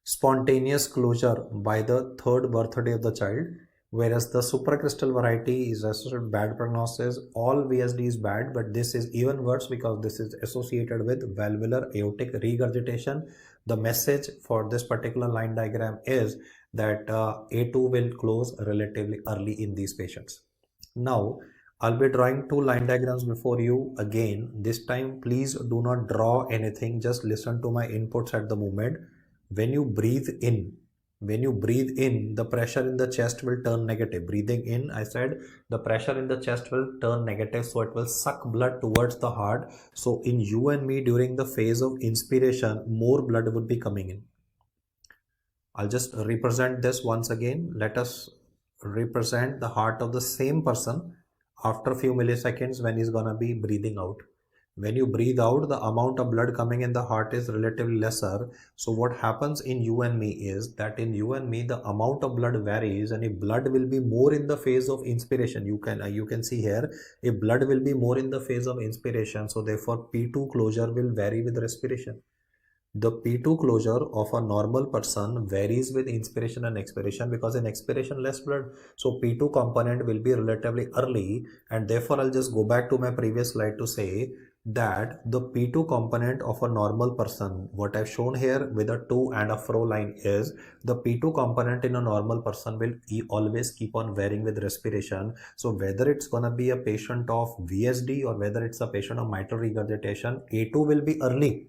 spontaneous closure by the third birthday of the child, whereas the supracrystal variety is associated with bad prognosis. All VSD is bad, but this is even worse because this is associated with valvular aortic regurgitation. The message for this particular line diagram is that A2 will close relatively early in these patients. Now, I'll be drawing two line diagrams before you again. This time, please do not draw anything. Just listen to my inputs at the moment. When you breathe in, the pressure in the chest will turn negative. Breathing in, I said the pressure in the chest will turn negative, so it will suck blood towards the heart. So in you and me, during the phase of inspiration, more blood would be coming in. I'll just represent this once again. Let us represent the heart of the same person after a few milliseconds when he's gonna be breathing out. When you breathe out, the amount of blood coming in the heart is relatively lesser. So what happens in you and me is that in you and me, the amount of blood varies, and if blood will be more in the phase of inspiration, you can see here, if blood will be more in the phase of inspiration, so therefore P2 closure will vary with respiration. The P2 closure of a normal person varies with inspiration and expiration, because in expiration less blood, so P2 component will be relatively early, and therefore I'll just go back to my previous slide to say that the P2 component of a normal person, what I've shown here with a to and a fro line, is the P2 component in a normal person will always keep on varying with respiration. So whether it's gonna be a patient of VSD or whether it's a patient of mitral regurgitation, A2 will be early.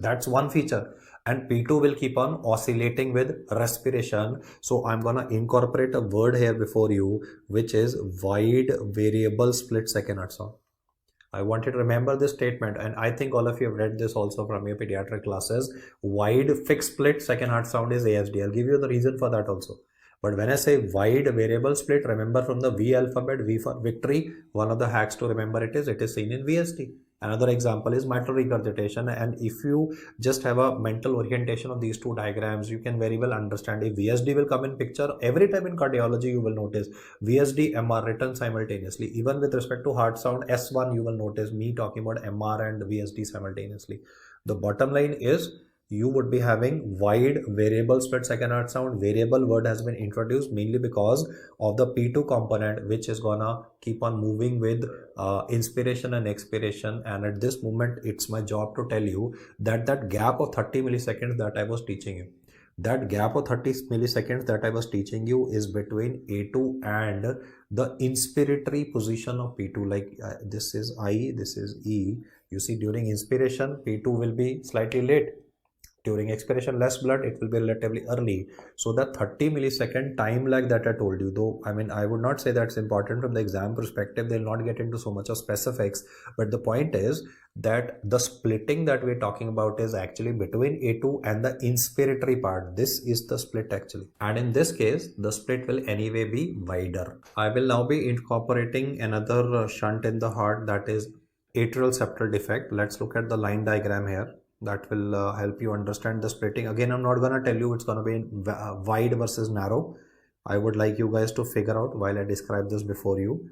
That's one feature, and P2 will keep on oscillating with respiration. So I'm gonna incorporate a word here before you, which is wide variable split second heart sound. I want you to remember this statement, and I think all of you have read this also from your pediatric classes. Wide fixed split second heart sound is ASD. I'll give you the reason for that also. But when I say wide variable split, remember from the V alphabet, V for victory, one of the hacks to remember it is seen in VSD. Another example is mitral regurgitation, and if you just have a mental orientation of these two diagrams, you can very well understand if VSD will come in picture. Every time in cardiology you will notice VSD, MR written simultaneously. Even with respect to heart sound, S1 you will notice me talking about MR and VSD simultaneously. The bottom line is you would be having wide variable split second heart sound. Variable word has been introduced mainly because of the P2 component, which is gonna keep on moving with inspiration and expiration. And at this moment, it's my job to tell you that that gap of 30 milliseconds that I was teaching you, that gap of 30 milliseconds that I was teaching you is between A2 and the inspiratory position of P2. Like this is I, this is E. You see, during inspiration, P2 will be slightly late. During expiration, less blood, it will be relatively early. So the 30 millisecond time lag that I told you, though, I mean, I would not say that's important from the exam perspective. They'll not get into so much of specifics. But the point is that the splitting that we're talking about is actually between A2 and the inspiratory part. This is the split actually. And in this case, the split will anyway be wider. I will now be incorporating another shunt in the heart, that is atrial septal defect. Let's look at the line diagram here. That will help you understand the splitting. Again, I'm not going to tell you it's going to be wide versus narrow. I would like you guys to figure out while I describe this before you.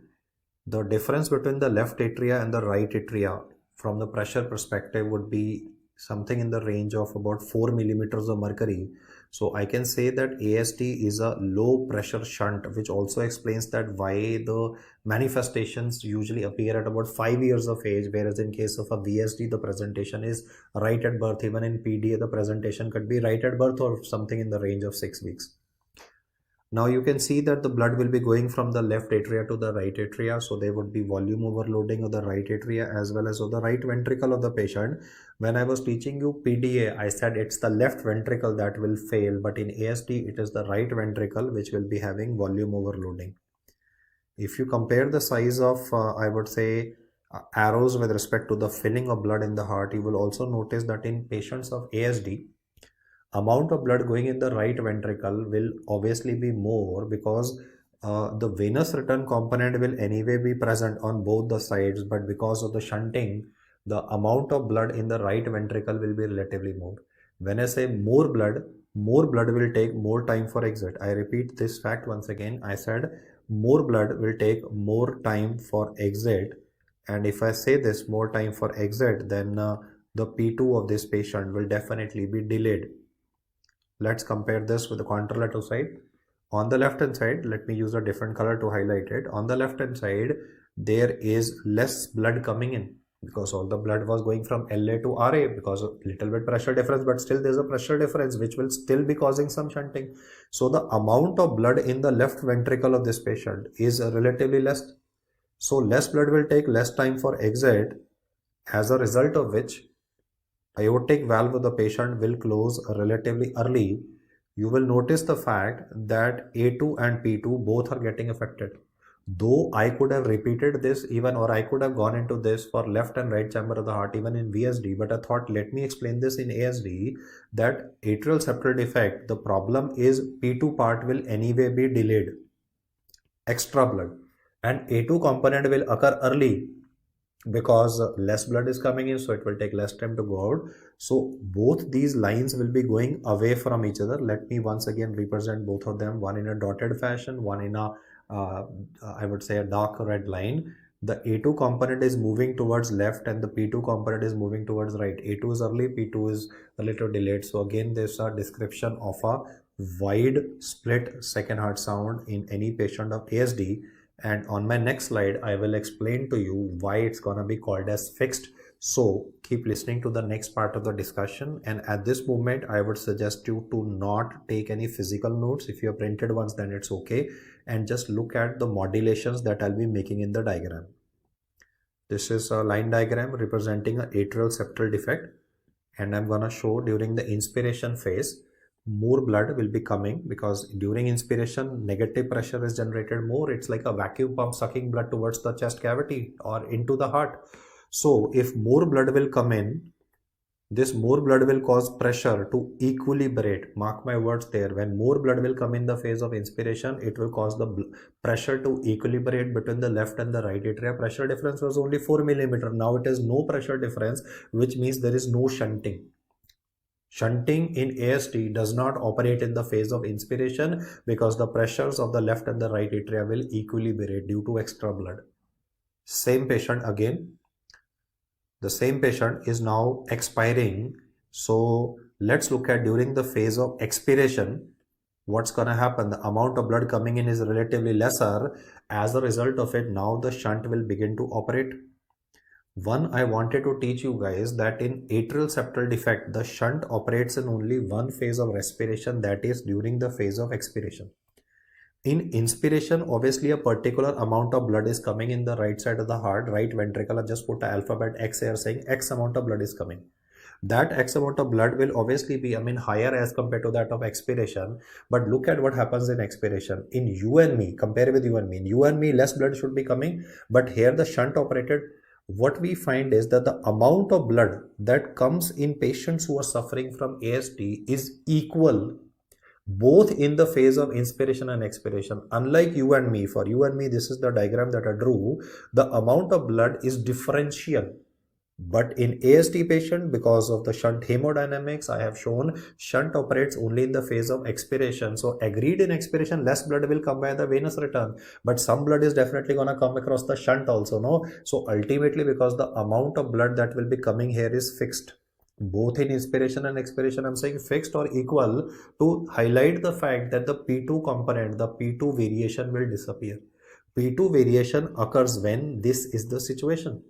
The difference between the left atria and the right atria from the pressure perspective would be something in the range of about 4 millimeters of mercury. So I can say that ASD is a low pressure shunt, which also explains that why the manifestations usually appear at about 5 years of age, whereas in case of a VSD, the presentation is right at birth. Even in PDA, the presentation could be right at birth or something in the range of 6 weeks. Now you can see that the blood will be going from the left atria to the right atria. So there would be volume overloading of the right atria as well as of the right ventricle of the patient. When I was teaching you PDA, I said it's the left ventricle that will fail, but in ASD, it is the right ventricle which will be having volume overloading. If you compare the size of, I would say, arrows with respect to the filling of blood in the heart, you will also notice that in patients of ASD, amount of blood going in the right ventricle will obviously be more because the venous return component will anyway be present on both the sides, but because of the shunting, the amount of blood in the right ventricle will be relatively more. When I say more blood will take more time for exit. I repeat this fact once again. I said more blood will take more time for exit, and if I say this more time for exit, then the P2 of this patient will definitely be delayed. Let's compare this with the contralateral side. On the left hand side, let me use a different color to highlight it. On the left hand side, there is less blood coming in because all the blood was going from LA to RA because of little bit pressure difference, but still there's a pressure difference which will still be causing some shunting. So the amount of blood in the left ventricle of this patient is relatively less. So less blood will take less time for exit, as a result of which aortic valve of the patient will close relatively early. You will notice the fact that A2 and P2 both are getting affected. Though I could have repeated this even, or I could have gone into this for left and right chamber of the heart even in VSD, but I thought let me explain this in ASD, that atrial septal defect, the problem is P2 part will anyway be delayed, extra blood, and A2 component will occur early because less blood is coming in, so it will take less time to go out. So both these lines will be going away from each other. Let me once again represent both of them, one in a dotted fashion, one in a I would say a dark red line. The A2 component is moving towards left and the P2 component is moving towards right. A2 is early, P2 is a little delayed. So again, there's a description of a wide split second heart sound in any patient of ASD. And on my next slide, I will explain to you why it's going to be called as fixed. So keep listening to the next part of the discussion. And at this moment, I would suggest you to not take any physical notes. If you have printed ones, then it's okay. And just look at the modulations that I'll be making in the diagram. This is a line diagram representing an atrial septal defect. And I'm going to show during the inspiration phase, more blood will be coming because during inspiration negative pressure is generated more. It's like a vacuum pump sucking blood towards the chest cavity or into the heart. So if more blood will come in, this more blood will cause pressure to equilibrate. Mark my words there. When more blood will come in the phase of inspiration, it will cause the pressure to equilibrate between the left and the right atria. Pressure difference was only 4 millimeter. Now it is no pressure difference, which means there is no shunting. Shunting in ASD does not operate in the phase of inspiration because the pressures of the left and the right atria will equilibrate due to extra blood. Same patient again. The same patient is now expiring. So let's look at during the phase of expiration, what's going to happen. The amount of blood coming in is relatively lesser. As a result of it, now the shunt will begin to operate. One, I wanted to teach you guys that in atrial septal defect, the shunt operates in only one phase of respiration, that is during the phase of expiration. In inspiration, obviously a particular amount of blood is coming in the right side of the heart, right ventricle. I've just put the alphabet X here saying X amount of blood is coming. That X amount of blood will obviously be, higher as compared to that of expiration. But look at what happens in expiration. In you and me, compare with you and me. In you and me, less blood should be coming. But here the shunt operated, what we find is that the amount of blood that comes in patients who are suffering from ASD is equal both in the phase of inspiration and expiration. Unlike you and me, for you and me, this is the diagram that I drew, the amount of blood is differential. But in ASD patient, because of the shunt hemodynamics, I have shown shunt operates only in the phase of expiration. So agreed, in expiration, less blood will come by the venous return, but some blood is definitely going to come across the shunt also, no? So ultimately, because the amount of blood that will be coming here is fixed, both in inspiration and expiration, I'm saying fixed or equal, to highlight the fact that the P2 component, the P2 variation will disappear. P2 variation occurs when this is the situation.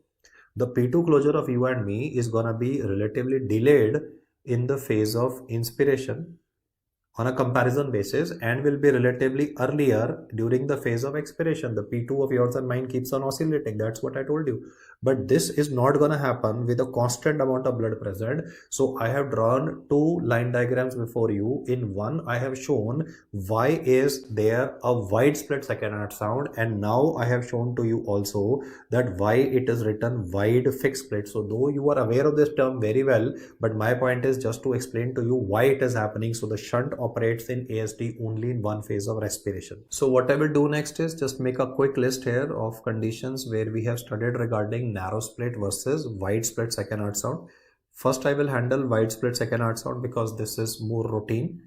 The P2 closure of you and me is going to be relatively delayed in the phase of inspiration on a comparison basis and will be relatively earlier during the phase of expiration. The P2 of yours and mine keeps on oscillating. That's what I told you. But this is not going to happen with a constant amount of blood present. So I have drawn two line diagrams before you. In one, I have shown why is there a wide split second heart sound, and now I have shown to you also that why it is written wide fixed split. So though you are aware of this term very well, but my point is just to explain to you why it is happening. So the shunt operates in ASD only in one phase of respiration. So what I will do next is just make a quick list here of conditions where we have studied regarding narrow split versus wide split second heart sound. First, I will handle wide split second heart sound because this is more routine.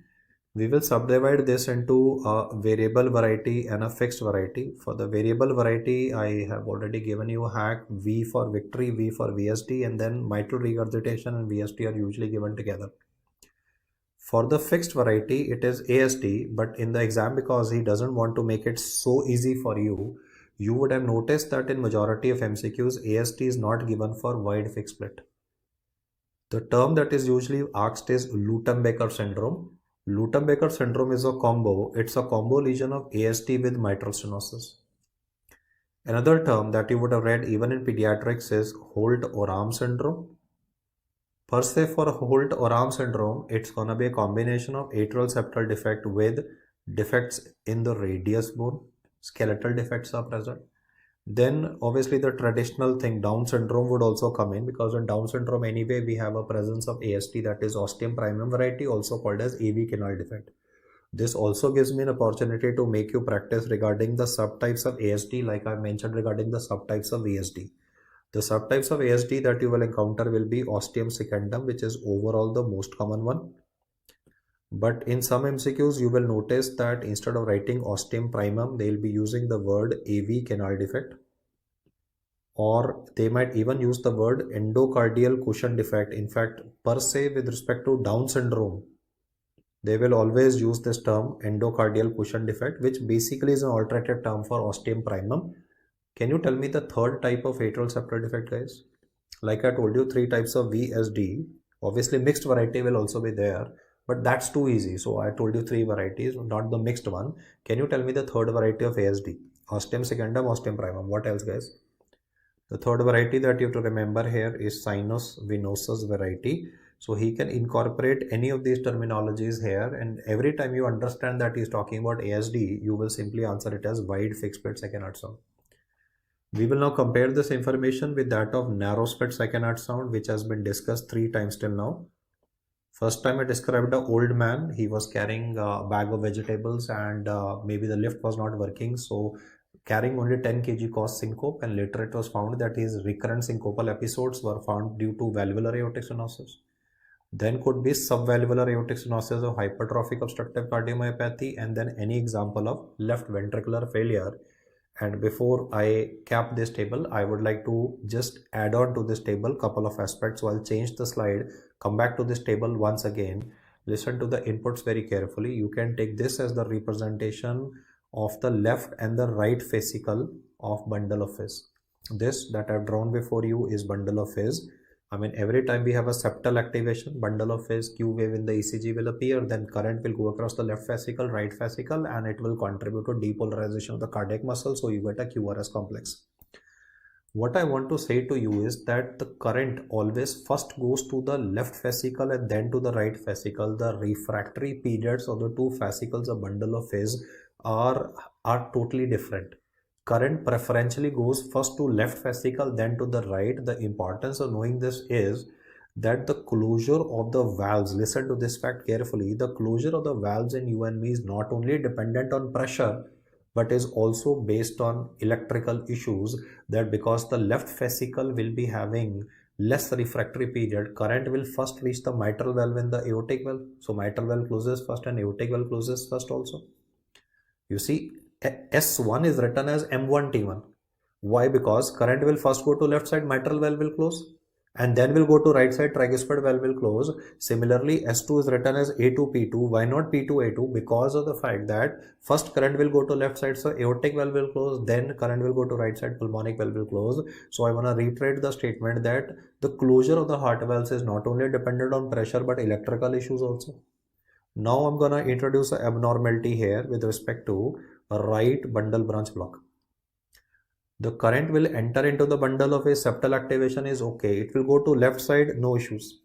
We will subdivide this into a variable variety and a fixed variety. For the variable variety, I have already given you a hack: V for victory, V for VSD, and then mitral regurgitation and VSD are usually given together. For the fixed variety, it is ASD, but in the exam, because he doesn't want to make it so easy for you, you would have noticed that in majority of MCQs, ASD is not given for wide fixed split. The term that is usually asked is Lutem-Baker syndrome. Lutem-Baker syndrome is a combo. It's a combo lesion of ASD with mitral stenosis. Another term that you would have read even in pediatrics is Holt-Oram syndrome. Per se, for Holt-Oram syndrome, it's going to be a combination of atrial septal defect with defects in the radius bone. Skeletal defects are present. Then obviously the traditional thing, Down syndrome, would also come in, because in Down syndrome anyway we have a presence of ASD, that is ostium primum variety, also called as AV canal defect. This also gives me an opportunity to make you practice regarding the subtypes of ASD, like I mentioned regarding the subtypes of VSD. The subtypes of ASD that you will encounter will be ostium secundum, which is overall the most common one. But in some MCQs, you will notice that instead of writing ostium primum, they will be using the word AV canal defect. Or they might even use the word endocardial cushion defect. In fact, per se, with respect to Down syndrome, they will always use this term endocardial cushion defect, which basically is an alternative term for ostium primum. Can you tell me the third type of atrial septal defect, guys? Like I told you, three types of VSD. Obviously, mixed variety will also be there, but that's too easy. So I told you three varieties, not the mixed one. Can you tell me the third variety of ASD? Ostium secundum, ostium primum. What else, guys? The third variety that you have to remember here is sinus venosus variety. So he can incorporate any of these terminologies here, and every time you understand that he's talking about ASD, you will simply answer it as wide fixed split second heart sound. We will now compare this information with that of narrow split second heart sound, which has been discussed 3 times till now. First time I described an old man. He was carrying a bag of vegetables and maybe the lift was not working. So carrying only 10 kg caused syncope, and later it was found that his recurrent syncopal episodes were found due to valvular aortic stenosis. Then could be subvalvular aortic stenosis of hypertrophic obstructive cardiomyopathy, and then any example of left ventricular failure. And before I cap this table, I would like to just add on to this table couple of aspects. So I'll change the slide, come back to this table once again. Listen to the inputs very carefully. You can take this as the representation of the left and the right fascicle of bundle of His. This that I've drawn before you is bundle of His. I mean, every time we have a septal activation, bundle of phase Q wave in the ECG will appear, then current will go across the left fascicle, right fascicle, and it will contribute to depolarization of the cardiac muscle. So you get a QRS complex. What I want to say to you is that the current always first goes to the left fascicle and then to the right fascicle. The refractory periods of the two fascicles, a bundle of phase, are totally different. Current preferentially goes first to left fascicle, then to the right. The importance of knowing this is that the closure of the valves, listen to this fact carefully, the closure of the valves in you and me is not only dependent on pressure, but is also based on electrical issues, that because the left fascicle will be having less refractory period, current will first reach the mitral valve and the aortic valve. So mitral valve closes first and aortic valve closes first also. You see, S1 is written as M1T1. Why? Because current will first go to left side, mitral valve will close, and then will go to right side, tricuspid valve will close. Similarly, S2 is written as A2P2. Why not P2A2? Because of the fact that first current will go to left side, so aortic valve will close, then current will go to right side, pulmonic valve will close. So I want to reiterate the statement that the closure of the heart valves is not only dependent on pressure but electrical issues also. Now I'm gonna introduce an abnormality here with respect to a right bundle branch block. The current will enter into the bundle of a septal activation is okay. It will go to left side, no issues.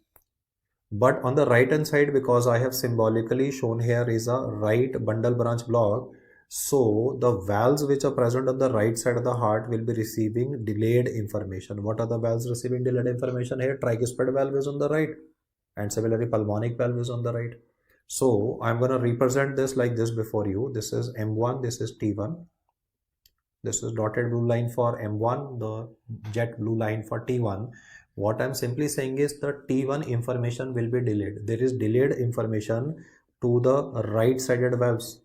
But on the right hand side, because I have symbolically shown here is a right bundle branch block, so the valves which are present on the right side of the heart will be receiving delayed information. What are the valves receiving delayed information here? Tricuspid valve is on the right, and similarly pulmonic valve is on the right. So I'm going to represent this like this before you. This is M1, this is T1. This is dotted blue line for M1, the jet blue line for T1. What I'm simply saying is the T1 information will be delayed. There is delayed information to the right sided valves.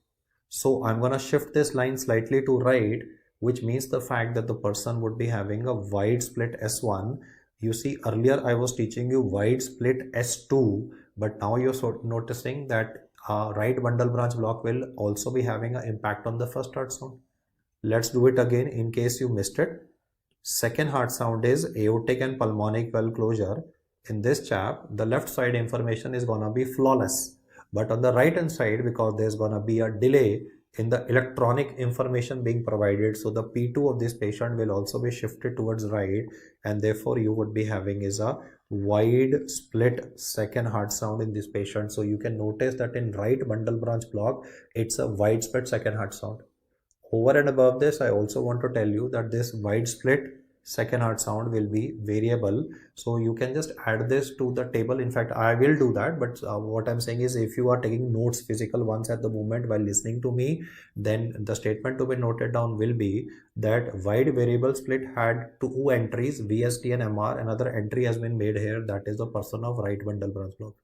So I'm going to shift this line slightly to right, which means the fact that the person would be having a wide split S1. You see, earlier I was teaching you wide split S2, but now you're noticing that right bundle branch block will also be having an impact on the first heart sound. Let's do it again in case you missed it. Second heart sound is aortic and pulmonic valve closure. In this chap, the left side information is gonna be flawless. But on the right hand side, because there's gonna be a delay in the electronic information being provided, so the P2 of this patient will also be shifted towards right, and therefore you would be having is a wide split second heart sound in this patient. So you can notice that in right bundle branch block, it's a wide split second heart sound. Over and above this, I also want to tell you that this wide split second heart sound will be variable. So you can just add this to the table. In fact, I will do that. But what I'm saying is if you are taking notes, physical ones at the moment while listening to me, then the statement to be noted down will be that wide variable split had two entries, VST and MR. Another entry has been made here. That is the person of right bundle branch block.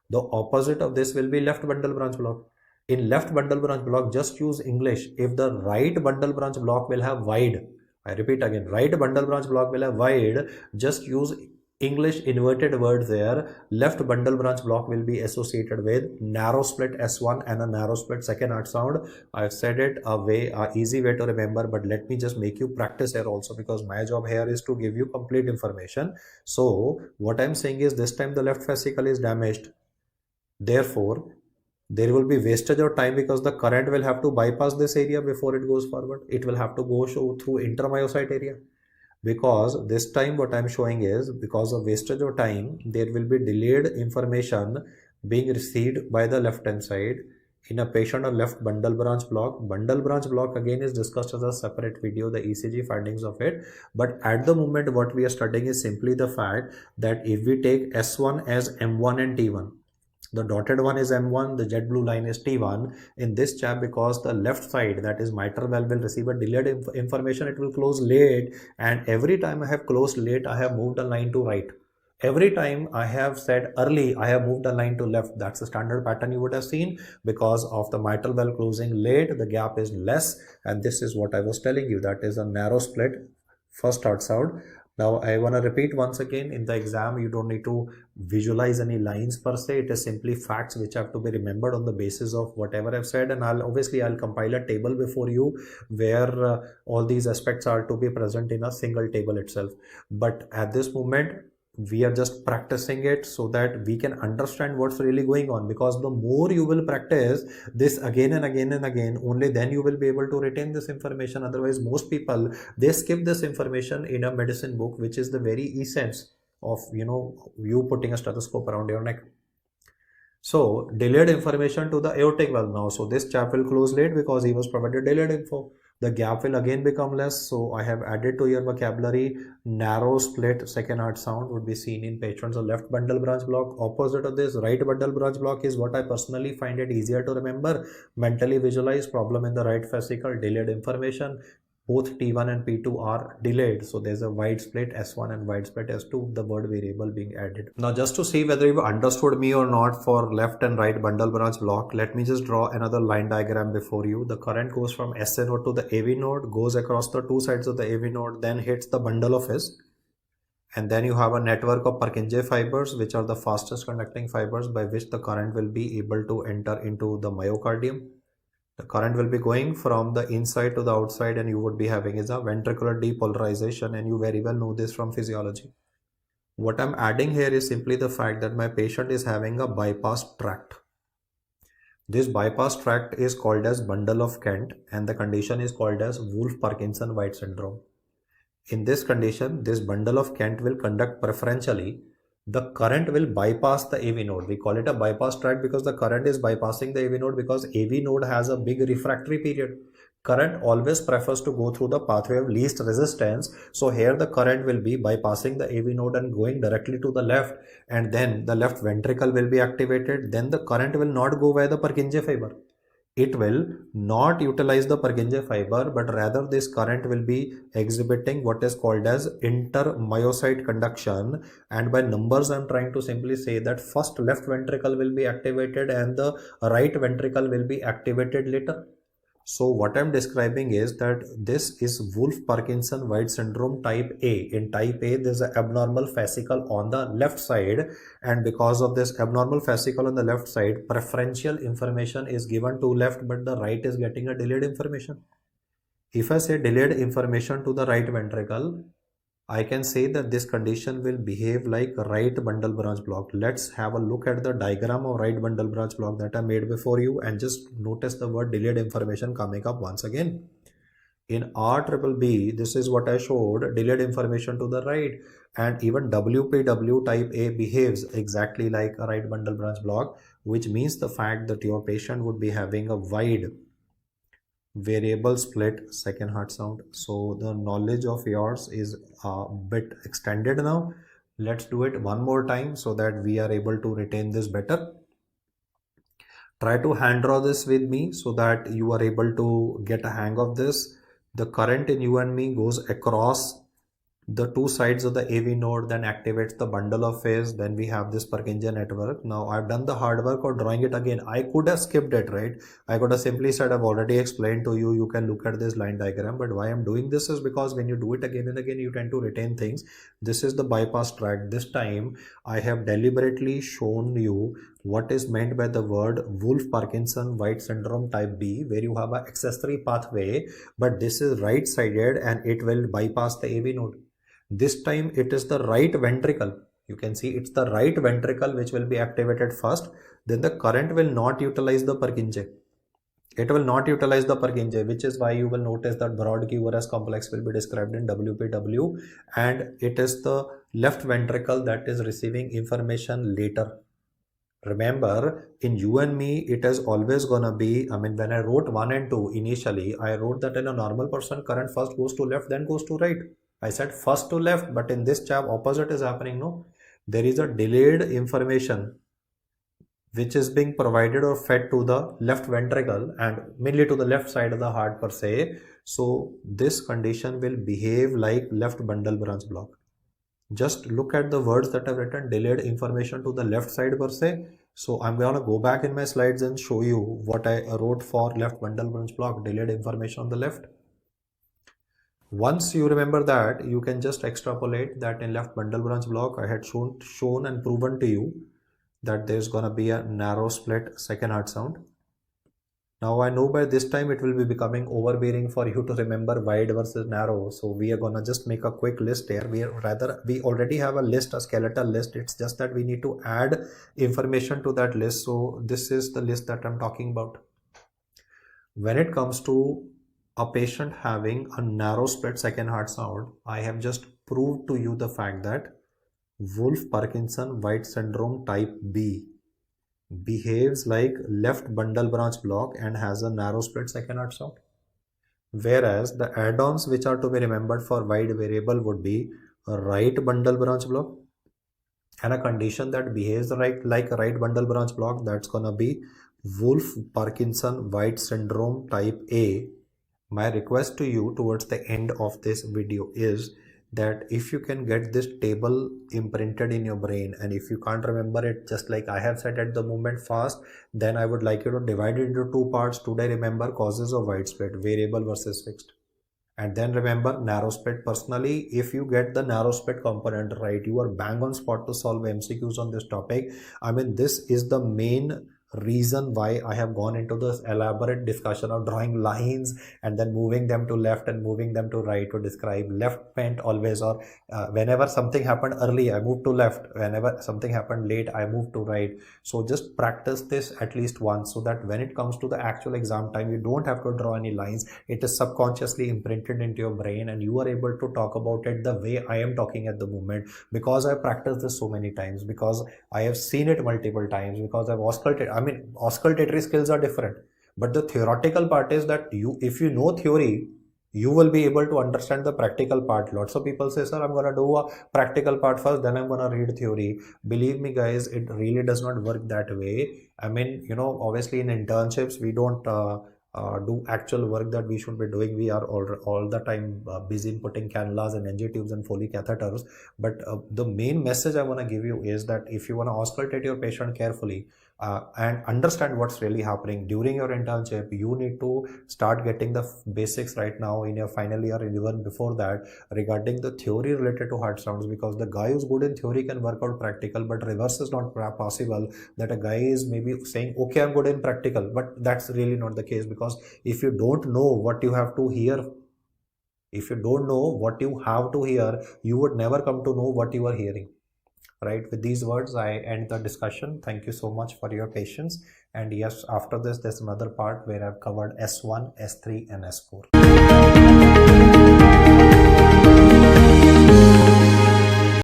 The opposite of this will be left bundle branch block. In left bundle branch block, just use English. If the right bundle branch block will have wide, I repeat again, right bundle branch block will have wide, just use English inverted words there. Left bundle branch block will be associated with narrow split S1 and a narrow split second heart sound. I've said it a easy way to remember, but let me just make you practice here also, because my job here is to give you complete information. So what I'm saying is this time the left fascicle is damaged. Therefore, there will be wastage of time because the current will have to bypass this area before it goes forward. It will have to go through intramyocyte area. Because this time what I'm showing is because of wastage of time, there will be delayed information being received by the left hand side in a patient of left bundle branch block. Bundle branch block again is discussed as a separate video, the ECG findings of it. But at the moment what we are studying is simply the fact that if we take S1 as M1 and T1, the dotted one is M1, the jet blue line is T1. In this chap, because the left side, that is mitral valve, will receive a delayed information, it will close late. And every time I have closed late, I have moved a line to right. Every time I have said early, I have moved a line to left. That's the standard pattern you would have seen. Because of the mitral valve closing late, the gap is less. And this is what I was telling you. That is a narrow split first heart sound. Now I want to repeat once again, in the exam you don't need to visualize any lines per se. It is simply facts which have to be remembered on the basis of whatever I've said, and I'll compile a table before you where all these aspects are to be present in a single table itself. But at this moment, we are just practicing it so that we can understand what's really going on, because the more you will practice this again and again and again, only then you will be able to retain this information. Otherwise, most people, they skip this information in a medicine book, which is the very essence of you putting a stethoscope around your neck. So delayed information to the aortic valve now. So this chap will close late because he was provided delayed info. The gap will again become less. So I have added to your vocabulary narrow split second heart sound would be seen in patients of left bundle branch block. Opposite of this, right bundle branch block is what I personally find it easier to remember. Mentally visualize problem in the right fascicle, delayed information. Both T1 and P2 are delayed. So there's a wide split S1 and wide split S2, the word variable being added. Now just to see whether you understood me or not for left and right bundle branch block, let me just draw another line diagram before you. The current goes from SA node to the AV node, goes across the two sides of the AV node, then hits the bundle of his. And then you have a network of Purkinje fibers, which are the fastest conducting fibers by which the current will be able to enter into the myocardium. The current will be going from the inside to the outside, and you would be having is a ventricular depolarization, and you very well know this from physiology. What I'm adding here is simply the fact that my patient is having a bypass tract. This bypass tract is called as bundle of Kent, and the condition is called as Wolff-Parkinson-White syndrome. In this condition, this bundle of Kent will conduct preferentially. The current will bypass the AV node. We call it a bypass tract because the current is bypassing the AV node, because AV node has a big refractory period. Current always prefers to go through the pathway of least resistance. So here the current will be bypassing the AV node and going directly to the left, and then the left ventricle will be activated. Then the current will not go via the Purkinje fiber. It will not utilize the Purkinje fiber, but rather this current will be exhibiting what is called as intermyocyte conduction. And by numbers, I'm trying to simply say that first left ventricle will be activated and the right ventricle will be activated later. So what I'm describing is that this is Wolff-Parkinson-White syndrome type A. In type A, there's an abnormal fascicle on the left side, and because of this abnormal fascicle on the left side, preferential information is given to left, but the right is getting a delayed information. If I say delayed information to the right ventricle, I can say that this condition will behave like right bundle branch block. Let's have a look at the diagram of right bundle branch block that I made before you, and just notice the word delayed information coming up once again. In RBB, this is what I showed, delayed information to the right, and even WPW type A behaves exactly like a right bundle branch block, which means the fact that your patient would be having a wide variable split second heart sound. So the knowledge of yours is a bit extended now. Let's do it one more time so that we are able to retain this better. Try to hand draw this with me so that you are able to get a hang of this. The current in you and me goes across the two sides of the AV node, then activates the bundle of phase. Then we have this Purkinje network. Now I've done the hard work of drawing it again. I could have skipped it, right? I could have simply said, I've already explained to you, you can look at this line diagram. But why I'm doing this is because when you do it again and again, you tend to retain things. This is the bypass tract. This time I have deliberately shown you what is meant by the word Wolff-Parkinson-White syndrome type B, where you have an accessory pathway, but this is right-sided and it will bypass the AV node. This time it is the right ventricle. You can see it's the right ventricle which will be activated first. Then the current will not utilize the Purkinje. It will not utilize the Purkinje, which is why you will notice that Broad-Key-Voorhees complex will be described in WPW, and it is the left ventricle that is receiving information later. Remember, in you and me, it is always gonna be, when I wrote 1 and 2 initially, I wrote that in a normal person, current first goes to left, then goes to right. I said first to left, but in this chap, opposite is happening, no? There is a delayed information which is being provided or fed to the left ventricle and mainly to the left side of the heart per se. So this condition will behave like left bundle branch block. Just look at the words that I've written, delayed information to the left side per se. So I'm going to go back in my slides and show you what I wrote for left bundle branch block, delayed information on the left. Once you remember that, you can just extrapolate that in left bundle branch block, I had shown and proven to you that there's going to be a narrow split second heart sound. Now I know by this time it will be becoming overbearing for you to remember wide versus narrow. So we are gonna just make a quick list here. We already have a list, a skeletal list. It's just that we need to add information to that list. So this is the list that I'm talking about. When it comes to a patient having a narrow split second heart sound, I have just proved to you the fact that Wolff-Parkinson-White syndrome type B behaves like left bundle branch block and has a narrow split second heart sound. Whereas the add-ons which are to be remembered for wide variable would be a right bundle branch block, and a condition that behaves like a right bundle branch block, that's gonna be Wolff-Parkinson-White syndrome type A. My request to you towards the end of this video is that if you can get this table imprinted in your brain, and if you can't remember it just like I have said at the moment fast, then I would like you to divide it into two parts. Today remember causes of wide split, variable versus fixed, and then remember narrow split. Personally, if you get the narrow split component right, you are bang on spot to solve MCQs on this topic. I mean, this is the main reason why I have gone into this elaborate discussion of drawing lines and then moving them to left and moving them to right to describe. Left meant always, or whenever something happened early, I moved to left. Whenever something happened late, I moved to right. So just practice this at least once, so that when it comes to the actual exam time, you don't have to draw any lines. It is subconsciously imprinted into your brain, and you are able to talk about it the way I am talking at the moment, because I practiced this so many times, because I have seen it multiple times, because I've auscultated. I mean, auscultatory skills are different, but the theoretical part is that if you know theory, you will be able to understand the practical part. Lots of people say, sir, I'm going to do a practical part first, then I'm going to read theory. Believe me guys, it really does not work that way. I mean, you know, obviously in internships we don't do actual work that we should be doing. We are all the time busy in putting cannulas and NG tubes and Foley catheters. But the main message I want to give you is that if you want to auscultate your patient carefully and understand what's really happening during your internship, you need to start getting the basics right now in your final year, and even before that, regarding the theory related to heart sounds, because the guy who's good in theory can work out practical, but reverse is not possible. That a guy is maybe saying, okay, I'm good in practical, but that's really not the case. Because if you don't know what you have to hear, if you don't know what you have to hear, you would never come to know what you are hearing. Right? With these words, I end the discussion. Thank you so much for your patience. And yes, after this, there's another part where I've covered S1, S3, and S4.